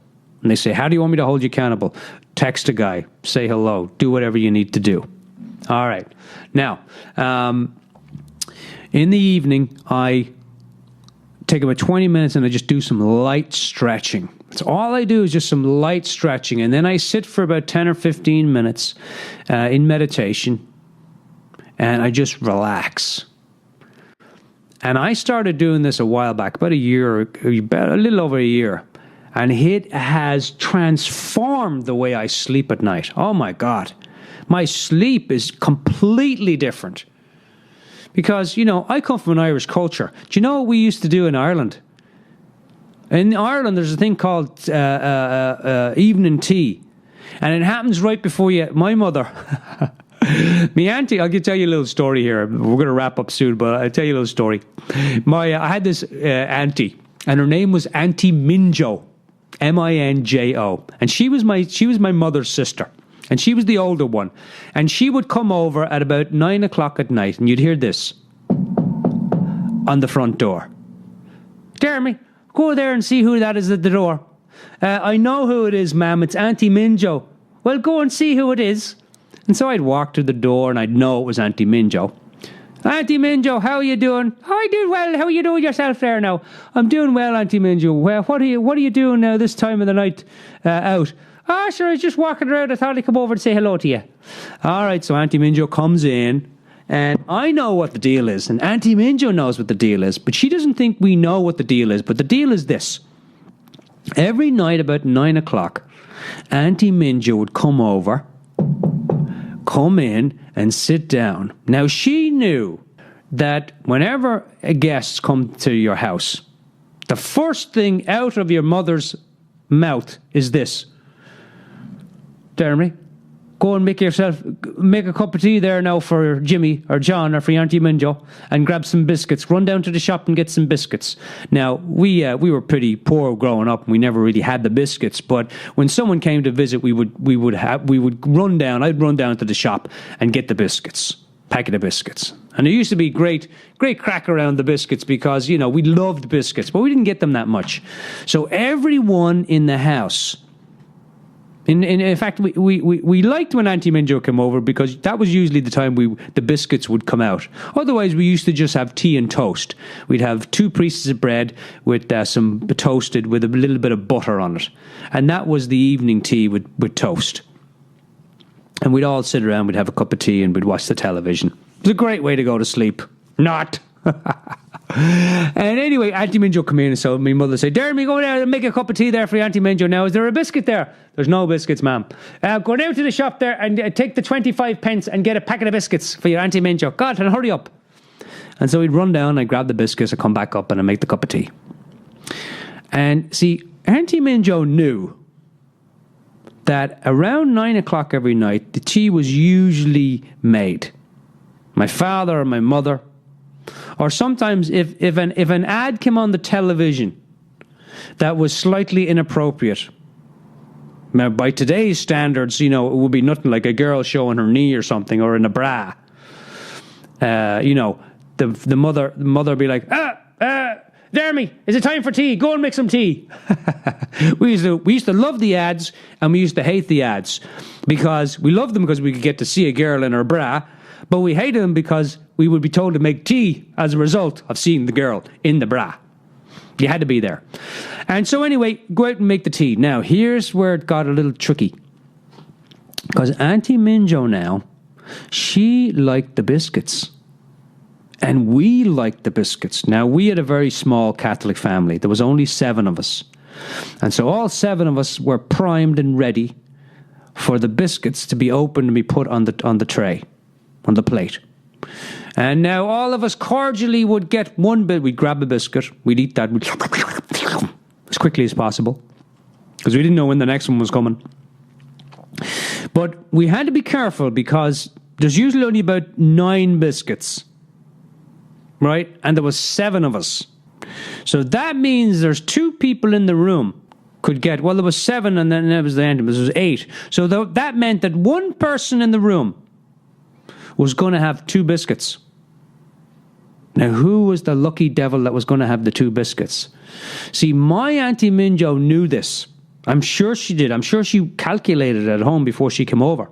And they say, how do you want me to hold you accountable? Text a guy. Say hello. Do whatever you need to do. All right. Now, in the evening, I take about 20 minutes and I just do some light stretching. That's all I do, is just some light stretching. And then I sit for about 10 or 15 minutes in meditation, and I just relax. And I started doing this a while back, about a little over a year. And it has transformed the way I sleep at night. Oh my God. My sleep is completely different. Because, I come from an Irish culture. Do you know what we used to do in Ireland? In Ireland, there's a thing called evening tea. And it happens right before my mother, my auntie, I'll tell you a little story here. We're going to wrap up soon, but I'll tell you a little story. I had this auntie, and her name was Auntie Minjo, Minjo. And she was my mother's sister. And she was the older one. And she would come over at about 9 o'clock at night, and you'd hear this on the front door. Dermot, go there and see who that is at the door. I know who it is, ma'am. It's Auntie Minjo. Well, go and see who it is. And so I'd walk to the door, and I'd know it was Auntie Minjo. Auntie Minjo, how are you doing? Oh, I did well. How are you doing yourself there now? I'm doing well, Auntie Minjo. Well, what are you doing now this time of the night out? Ah, sure, I was just walking around. I thought I'd come over to say hello to you. All right, so Auntie Minjo comes in, and I know what the deal is, and Auntie Minjo knows what the deal is, but she doesn't think we know what the deal is. But the deal is this. Every night about 9 o'clock, Auntie Minjo would come in and sit down. Now, she knew that whenever guests come to your house, the first thing out of your mother's mouth is this. Dermot, go and make a cup of tea there now for Jimmy or John or for Auntie Minjo, and grab some biscuits. Run down to the shop and get some biscuits. Now, we were pretty poor growing up, and we never really had the biscuits. But when someone came to visit, we would run down. I'd run down to the shop and get the biscuits, packet of biscuits. And there used to be great crack around the biscuits because we loved biscuits, but we didn't get them that much. So everyone in the house. In fact, we liked when Auntie Minjo came over because that was usually the time the biscuits would come out. Otherwise, we used to just have tea and toast. We'd have 2 pieces of bread with some toasted with a little bit of butter on it. And that was the evening tea with toast. And we'd all sit around, we'd have a cup of tea, and we'd watch the television. It was a great way to go to sleep. Not. And anyway, Auntie Minjo come in, and so my mother said, Dermot, go there and make a cup of tea there for Auntie Minjo. Now, is there a biscuit there? There's no biscuits, ma'am. Go down to the shop there and take the 25 pence and get a packet of biscuits for your Auntie Minjo. God, and hurry up. And so we'd run down, I'd grab the biscuits, I'd come back up, and I'd make the cup of tea. And see, Auntie Minjo knew that around 9 o'clock every night, the tea was usually made. My father or my mother, or sometimes if an ad came on the television that was slightly inappropriate. Now, by today's standards, it would be nothing like a girl showing her knee or something, or in a bra. The mother would be like, Dermot, is it time for tea? Go and make some tea. We used to love the ads, and we used to hate the ads because we loved them because we could get to see a girl in her bra. But we hated them because we would be told to make tea as a result of seeing the girl in the bra. You had to be there. And so anyway, go out and make the tea. Now, here's where it got a little tricky. Because Auntie Minjo now, she liked the biscuits. And we liked the biscuits. Now, we had a very small Catholic family. There was only 7 of us. And so all 7 of us were primed and ready for the biscuits to be opened and be put on the tray. On the plate. And now all of us cordially would get one bit. We'd grab a biscuit. We'd eat that as quickly as possible. Because we didn't know when the next one was coming. But we had to be careful because there's usually only about 9 biscuits. Right? And there was 7 of us. So that means there's 2 people in the room could get, there was 7 and then there was the end. It was 8. So that meant that one person in the room was going to have 2 biscuits. Now, who was the lucky devil that was going to have the 2 biscuits? See, my Auntie Minjo knew this. I'm sure she did. I'm sure she calculated it at home before she came over.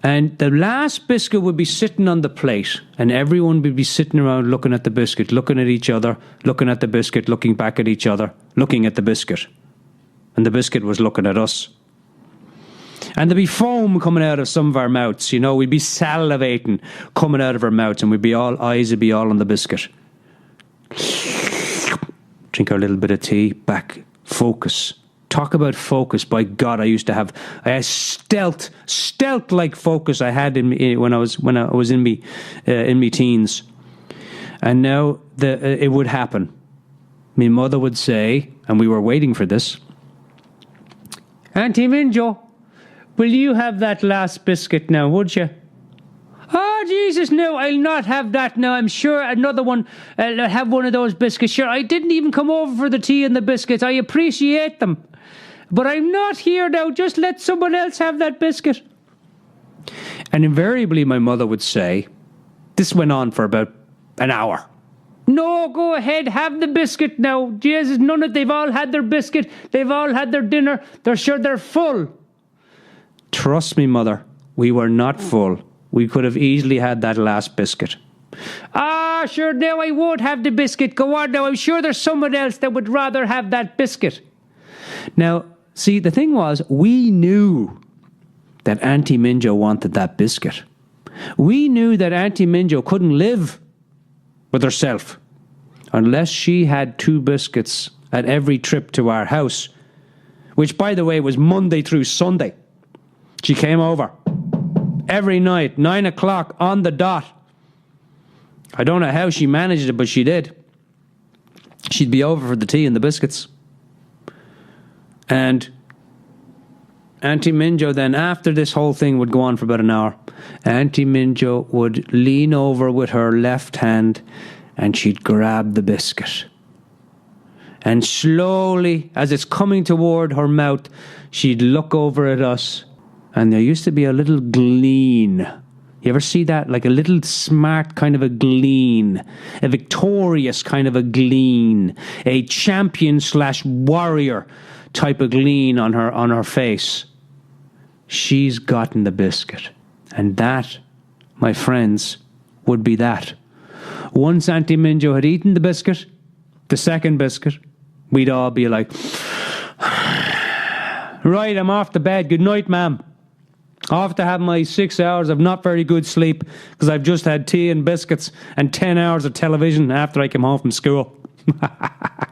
And the last biscuit would be sitting on the plate, and everyone would be sitting around looking at the biscuit, looking at each other, looking at the biscuit, looking back at each other, looking at the biscuit. And the biscuit was looking at us. And there'd be foam coming out of some of our mouths, you know, we'd be salivating coming out of our mouths, and eyes would be all on the biscuit. Drink our little bit of tea, back, focus. Talk about focus. By God, I used to have a stealth-like focus I had in me when I was in me teens. And now it would happen. My mother would say, and we were waiting for this, Auntie Minjo, will you have that last biscuit now, would you? Oh, Jesus, no, I'll not have that now. I'm sure another one, I'll have one of those biscuits. Sure, I didn't even come over for the tea and the biscuits. I appreciate them. But I'm not here now. Just let someone else have that biscuit. And invariably, my mother would say, this went on for about an hour. No, go ahead, have the biscuit now. Jesus, they've all had their biscuit. They've all had their dinner. They're full. Trust me, Mother, we were not full. We could have easily had that last biscuit. Ah, sure, now I won't have the biscuit. Go on now, I'm sure there's someone else that would rather have that biscuit. Now, see, the thing was, we knew that Auntie Minjo wanted that biscuit. We knew that Auntie Minjo couldn't live with herself unless she had 2 biscuits at every trip to our house, which, by the way, was Monday through Sunday. She came over every night, 9 o'clock on the dot. I don't know how she managed it, but she did. She'd be over for the tea and the biscuits. And Auntie Minjo then, after this whole thing would go on for about an hour, Auntie Minjo would lean over with her left hand and she'd grab the biscuit. And slowly, as it's coming toward her mouth, she'd look over at us. And there used to be a little gleam. You ever see that? Like a little smart kind of a gleam. A victorious kind of a gleam. A champion/warrior type of gleam on her face. She's gotten the biscuit. And that, my friends, would be that. Once Auntie Minjo had eaten the biscuit, the second biscuit, we'd all be like, right, I'm off to bed. Good night, ma'am. Off to have my 6 hours of not very good sleep because I've just had tea and biscuits and 10 hours of television after I came home from school. I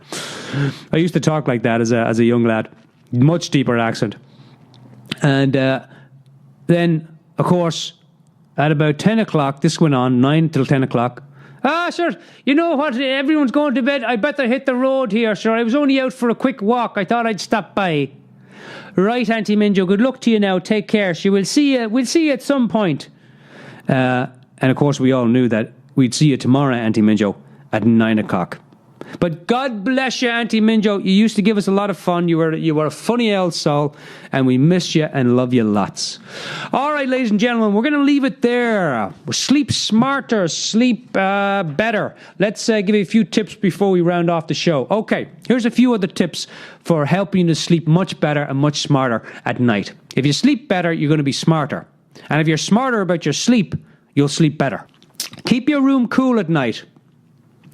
used to talk like that as a young lad. Much deeper accent. And then, of course, at about 10 o'clock, this went on, 9 till 10 o'clock. Ah, sir, you know what? Everyone's going to bed. I better hit the road here, sir. I was only out for a quick walk. I thought I'd stop by. Right, Auntie Minjo, good luck to you now. Take care. We'll see you at some point. And of course, we all knew that we'd see you tomorrow, Auntie Minjo, at 9 o'clock. But God bless you, Auntie Minjo. You used to give us a lot of fun. You were a funny old soul, and we miss you and love you lots. All right, ladies and gentlemen, we're going to leave it there. Sleep smarter, sleep better. Let's give you a few tips before we round off the show. Okay, here's a few other tips for helping you to sleep much better and much smarter at night. If you sleep better, you're going to be smarter. And if you're smarter about your sleep, you'll sleep better. Keep your room cool at night.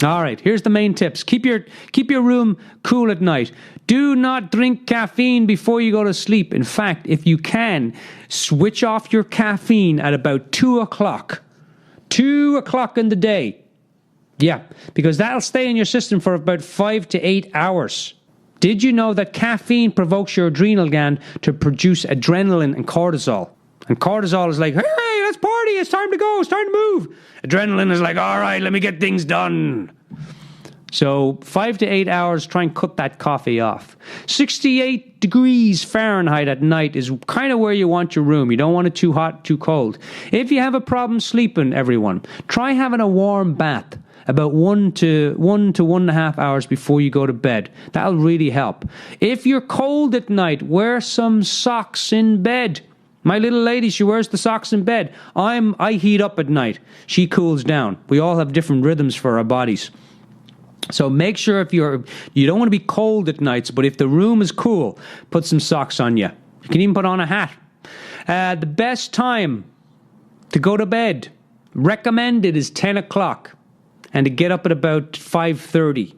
All right, here's the main tips. Keep your room cool at night. Do not drink caffeine before you go to sleep. In fact, if you can, switch off your caffeine at about 2 o'clock. 2 o'clock in the day. Yeah, because that'll stay in your system for about 5 to 8 hours. Did you know that caffeine provokes your adrenal gland to produce adrenaline and cortisol? And cortisol is like, hey, let's party, it's time to go, it's time to move. Adrenaline is like, all right, let me get things done. So 5 to 8 hours, try and cut that coffee off. 68 degrees Fahrenheit at night is kind of where you want your room. You don't want it too hot, too cold. If you have a problem sleeping, everyone, try having a warm bath about 1 to 1.5 hours before you go to bed. That'll really help. If you're cold at night, wear some socks in bed. My little lady, she wears the socks in bed. I heat up at night. She cools down. We all have different rhythms for our bodies. So make sure you don't want to be cold at nights, but if the room is cool, put some socks on you. You can even put on a hat. The best time to go to bed. Recommended is 10 o'clock. And to get up at about 5:30.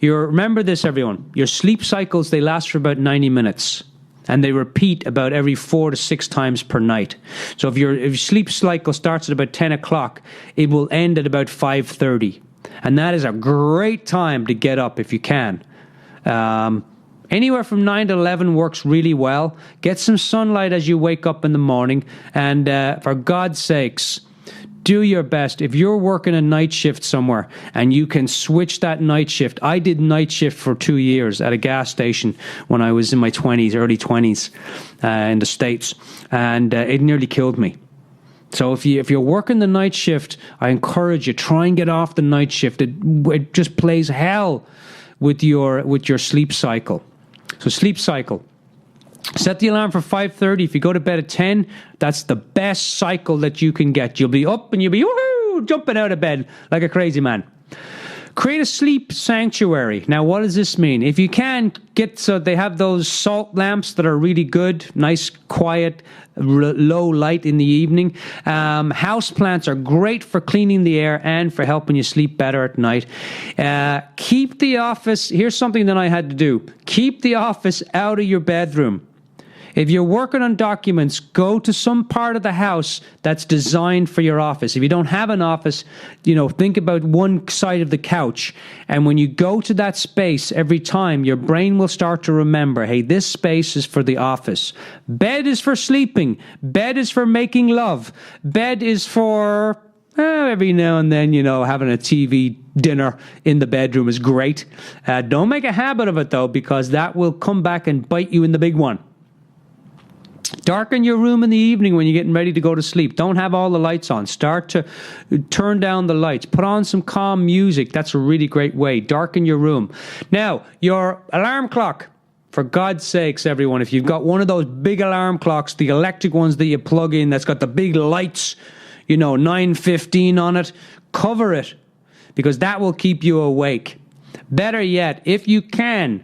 Remember this, everyone. Your sleep cycles, they last for about 90 minutes. And they repeat about every 4 to 6 times per night. So if your sleep cycle starts at about 10 o'clock, it will end at about 5:30. And that is a great time to get up if you can. Anywhere from 9 to 11 works really well. Get some sunlight as you wake up in the morning. And for God's sakes, do your best. If you're working a night shift somewhere and you can switch that night shift. I did night shift for 2 years at a gas station when I was in my 20s, early 20s in the States. And it nearly killed me. So if you're working the night shift, I encourage you, try and get off the night shift. It just plays hell with your sleep cycle. So sleep cycle. Set the alarm for 5:30. If you go to bed at 10, that's the best cycle that you can get. You'll be up and you'll be woohoo, jumping out of bed like a crazy man. Create a sleep sanctuary. Now, what does this mean? If you can, they have those salt lamps that are really good, nice, quiet, low light in the evening. House plants are great for cleaning the air and for helping you sleep better at night. Keep the office. Here's something that I had to do. Keep the office out of your bedroom. If you're working on documents, go to some part of the house that's designed for your office. If you don't have an office, think about one side of the couch. And when you go to that space every time, your brain will start to remember, hey, this space is for the office. Bed is for sleeping. Bed is for making love. Bed is for every now and then, having a TV dinner in the bedroom is great. Don't make a habit of it, though, because that will come back and bite you in the big one. Darken your room in the evening when you're getting ready to go to sleep. Don't have all the lights on. Start to turn down the lights. Put on some calm music. That's a really great way. Darken your room. Now, your alarm clock. For God's sakes, everyone, if you've got one of those big alarm clocks, the electric ones that you plug in, that's got the big lights, 9:15 on it, cover it, because that will keep you awake. Better yet, if you can,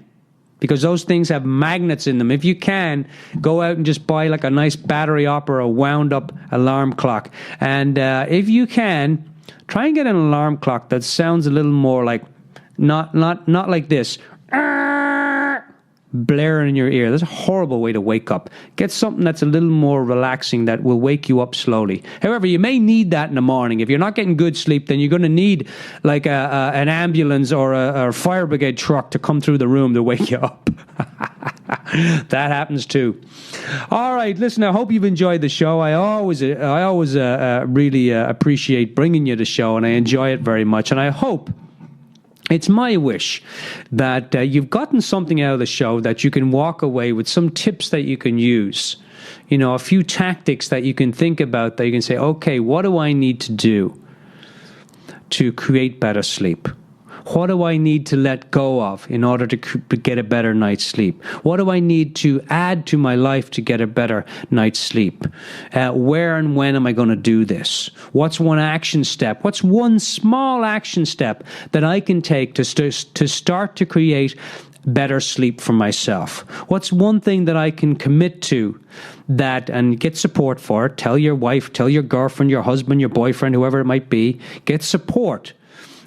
because those things have magnets in them. If you can, go out and just buy like a nice battery up or a wound up alarm clock. And if you can, try and get an alarm clock that sounds a little more like, not like this, blaring in your ear. That's a horrible way to wake up. Get something that's a little more relaxing that will wake you up slowly. However, you may need that in the morning. If you're not getting good sleep, then you're going to need like an ambulance or a fire brigade truck to come through the room to wake you up. That happens too. All right, listen, I hope you've enjoyed the show. I always really appreciate bringing you the show, and I enjoy it very much. And I hope, it's my wish that you've gotten something out of the show that you can walk away with some tips that you can use. A few tactics that you can think about, that you can say, okay, what do I need to do to create better sleep? What do I need to let go of in order to get a better night's sleep? What do I need to add to my life to get a better night's sleep? Where and when am I going to do this? What's one action step? What's one small action step that I can take to start to create better sleep for myself? What's one thing that I can commit to and get support for? Tell your wife, tell your girlfriend, your husband, your boyfriend, whoever it might be. Get support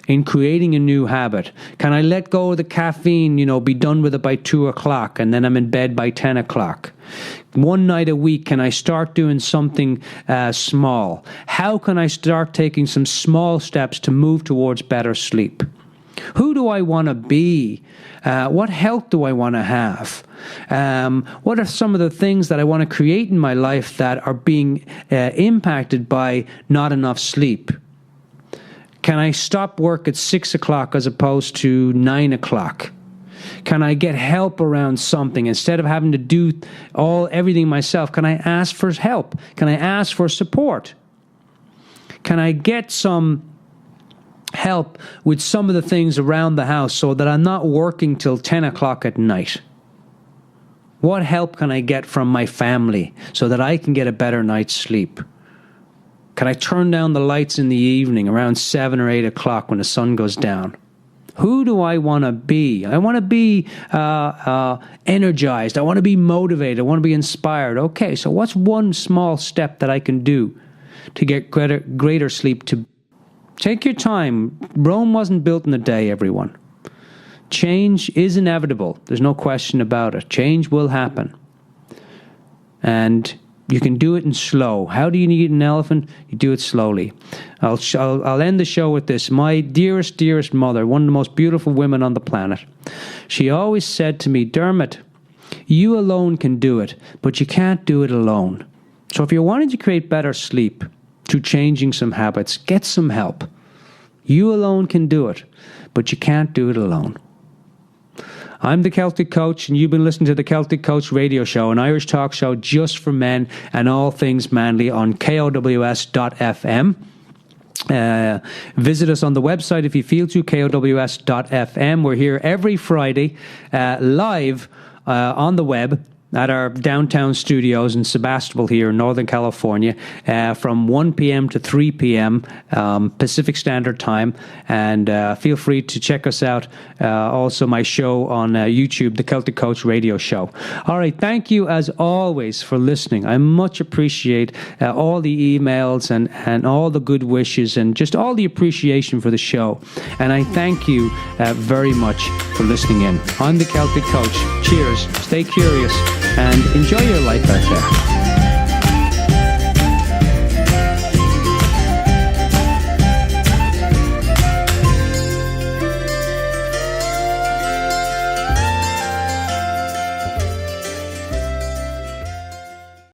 in creating a new habit. Can I let go of the caffeine, be done with it by 2 o'clock, and then I'm in bed by 10 o'clock? One night a week, can I start doing something small? How can I start taking some small steps to move towards better sleep? Who do I want to be? What health do I want to have? What are some of the things that I want to create in my life that are being impacted by not enough sleep? Can I stop work at 6 o'clock as opposed to 9 o'clock? Can I get help around something instead of having to do everything myself? Can I ask for help? Can I ask for support? Can I get some help with some of the things around the house so that I'm not working till 10 o'clock at night? What help can I get from my family so that I can get a better night's sleep? Can I turn down the lights in the evening around 7 or 8 o'clock when the sun goes down? Who do I want to be? I want to be energized. I want to be motivated. I want to be inspired. Okay, so what's one small step that I can do to get greater sleep. To take your time. Rome wasn't built in a day, everyone. Change is inevitable. There's no question about it. Change will happen. And you can do it in slow. How do you eat an elephant? You do it slowly. I'll end the show with this. My dearest, dearest mother, one of the most beautiful women on the planet, she always said to me, Dermot, you alone can do it, but you can't do it alone. So if you're wanting to create better sleep through changing some habits, get some help. You alone can do it, but you can't do it alone. I'm the Celtic Coach, and you've been listening to the Celtic Coach radio show, an Irish talk show just for men and all things manly on KOWS.FM. Visit us on the website if you feel to, KOWS.FM. We're here every Friday live on the web at our downtown studios in Sebastopol here in Northern California from 1 p.m. to 3 p.m. Pacific Standard Time. And feel free to check us out. Also my show on YouTube, The Celtic Coach Radio Show. All right, thank you as always for listening. I much appreciate all the emails and all the good wishes and just all the appreciation for the show. And I thank you very much for listening in. I'm the Celtic Coach. Cheers. Stay curious and enjoy your life out there.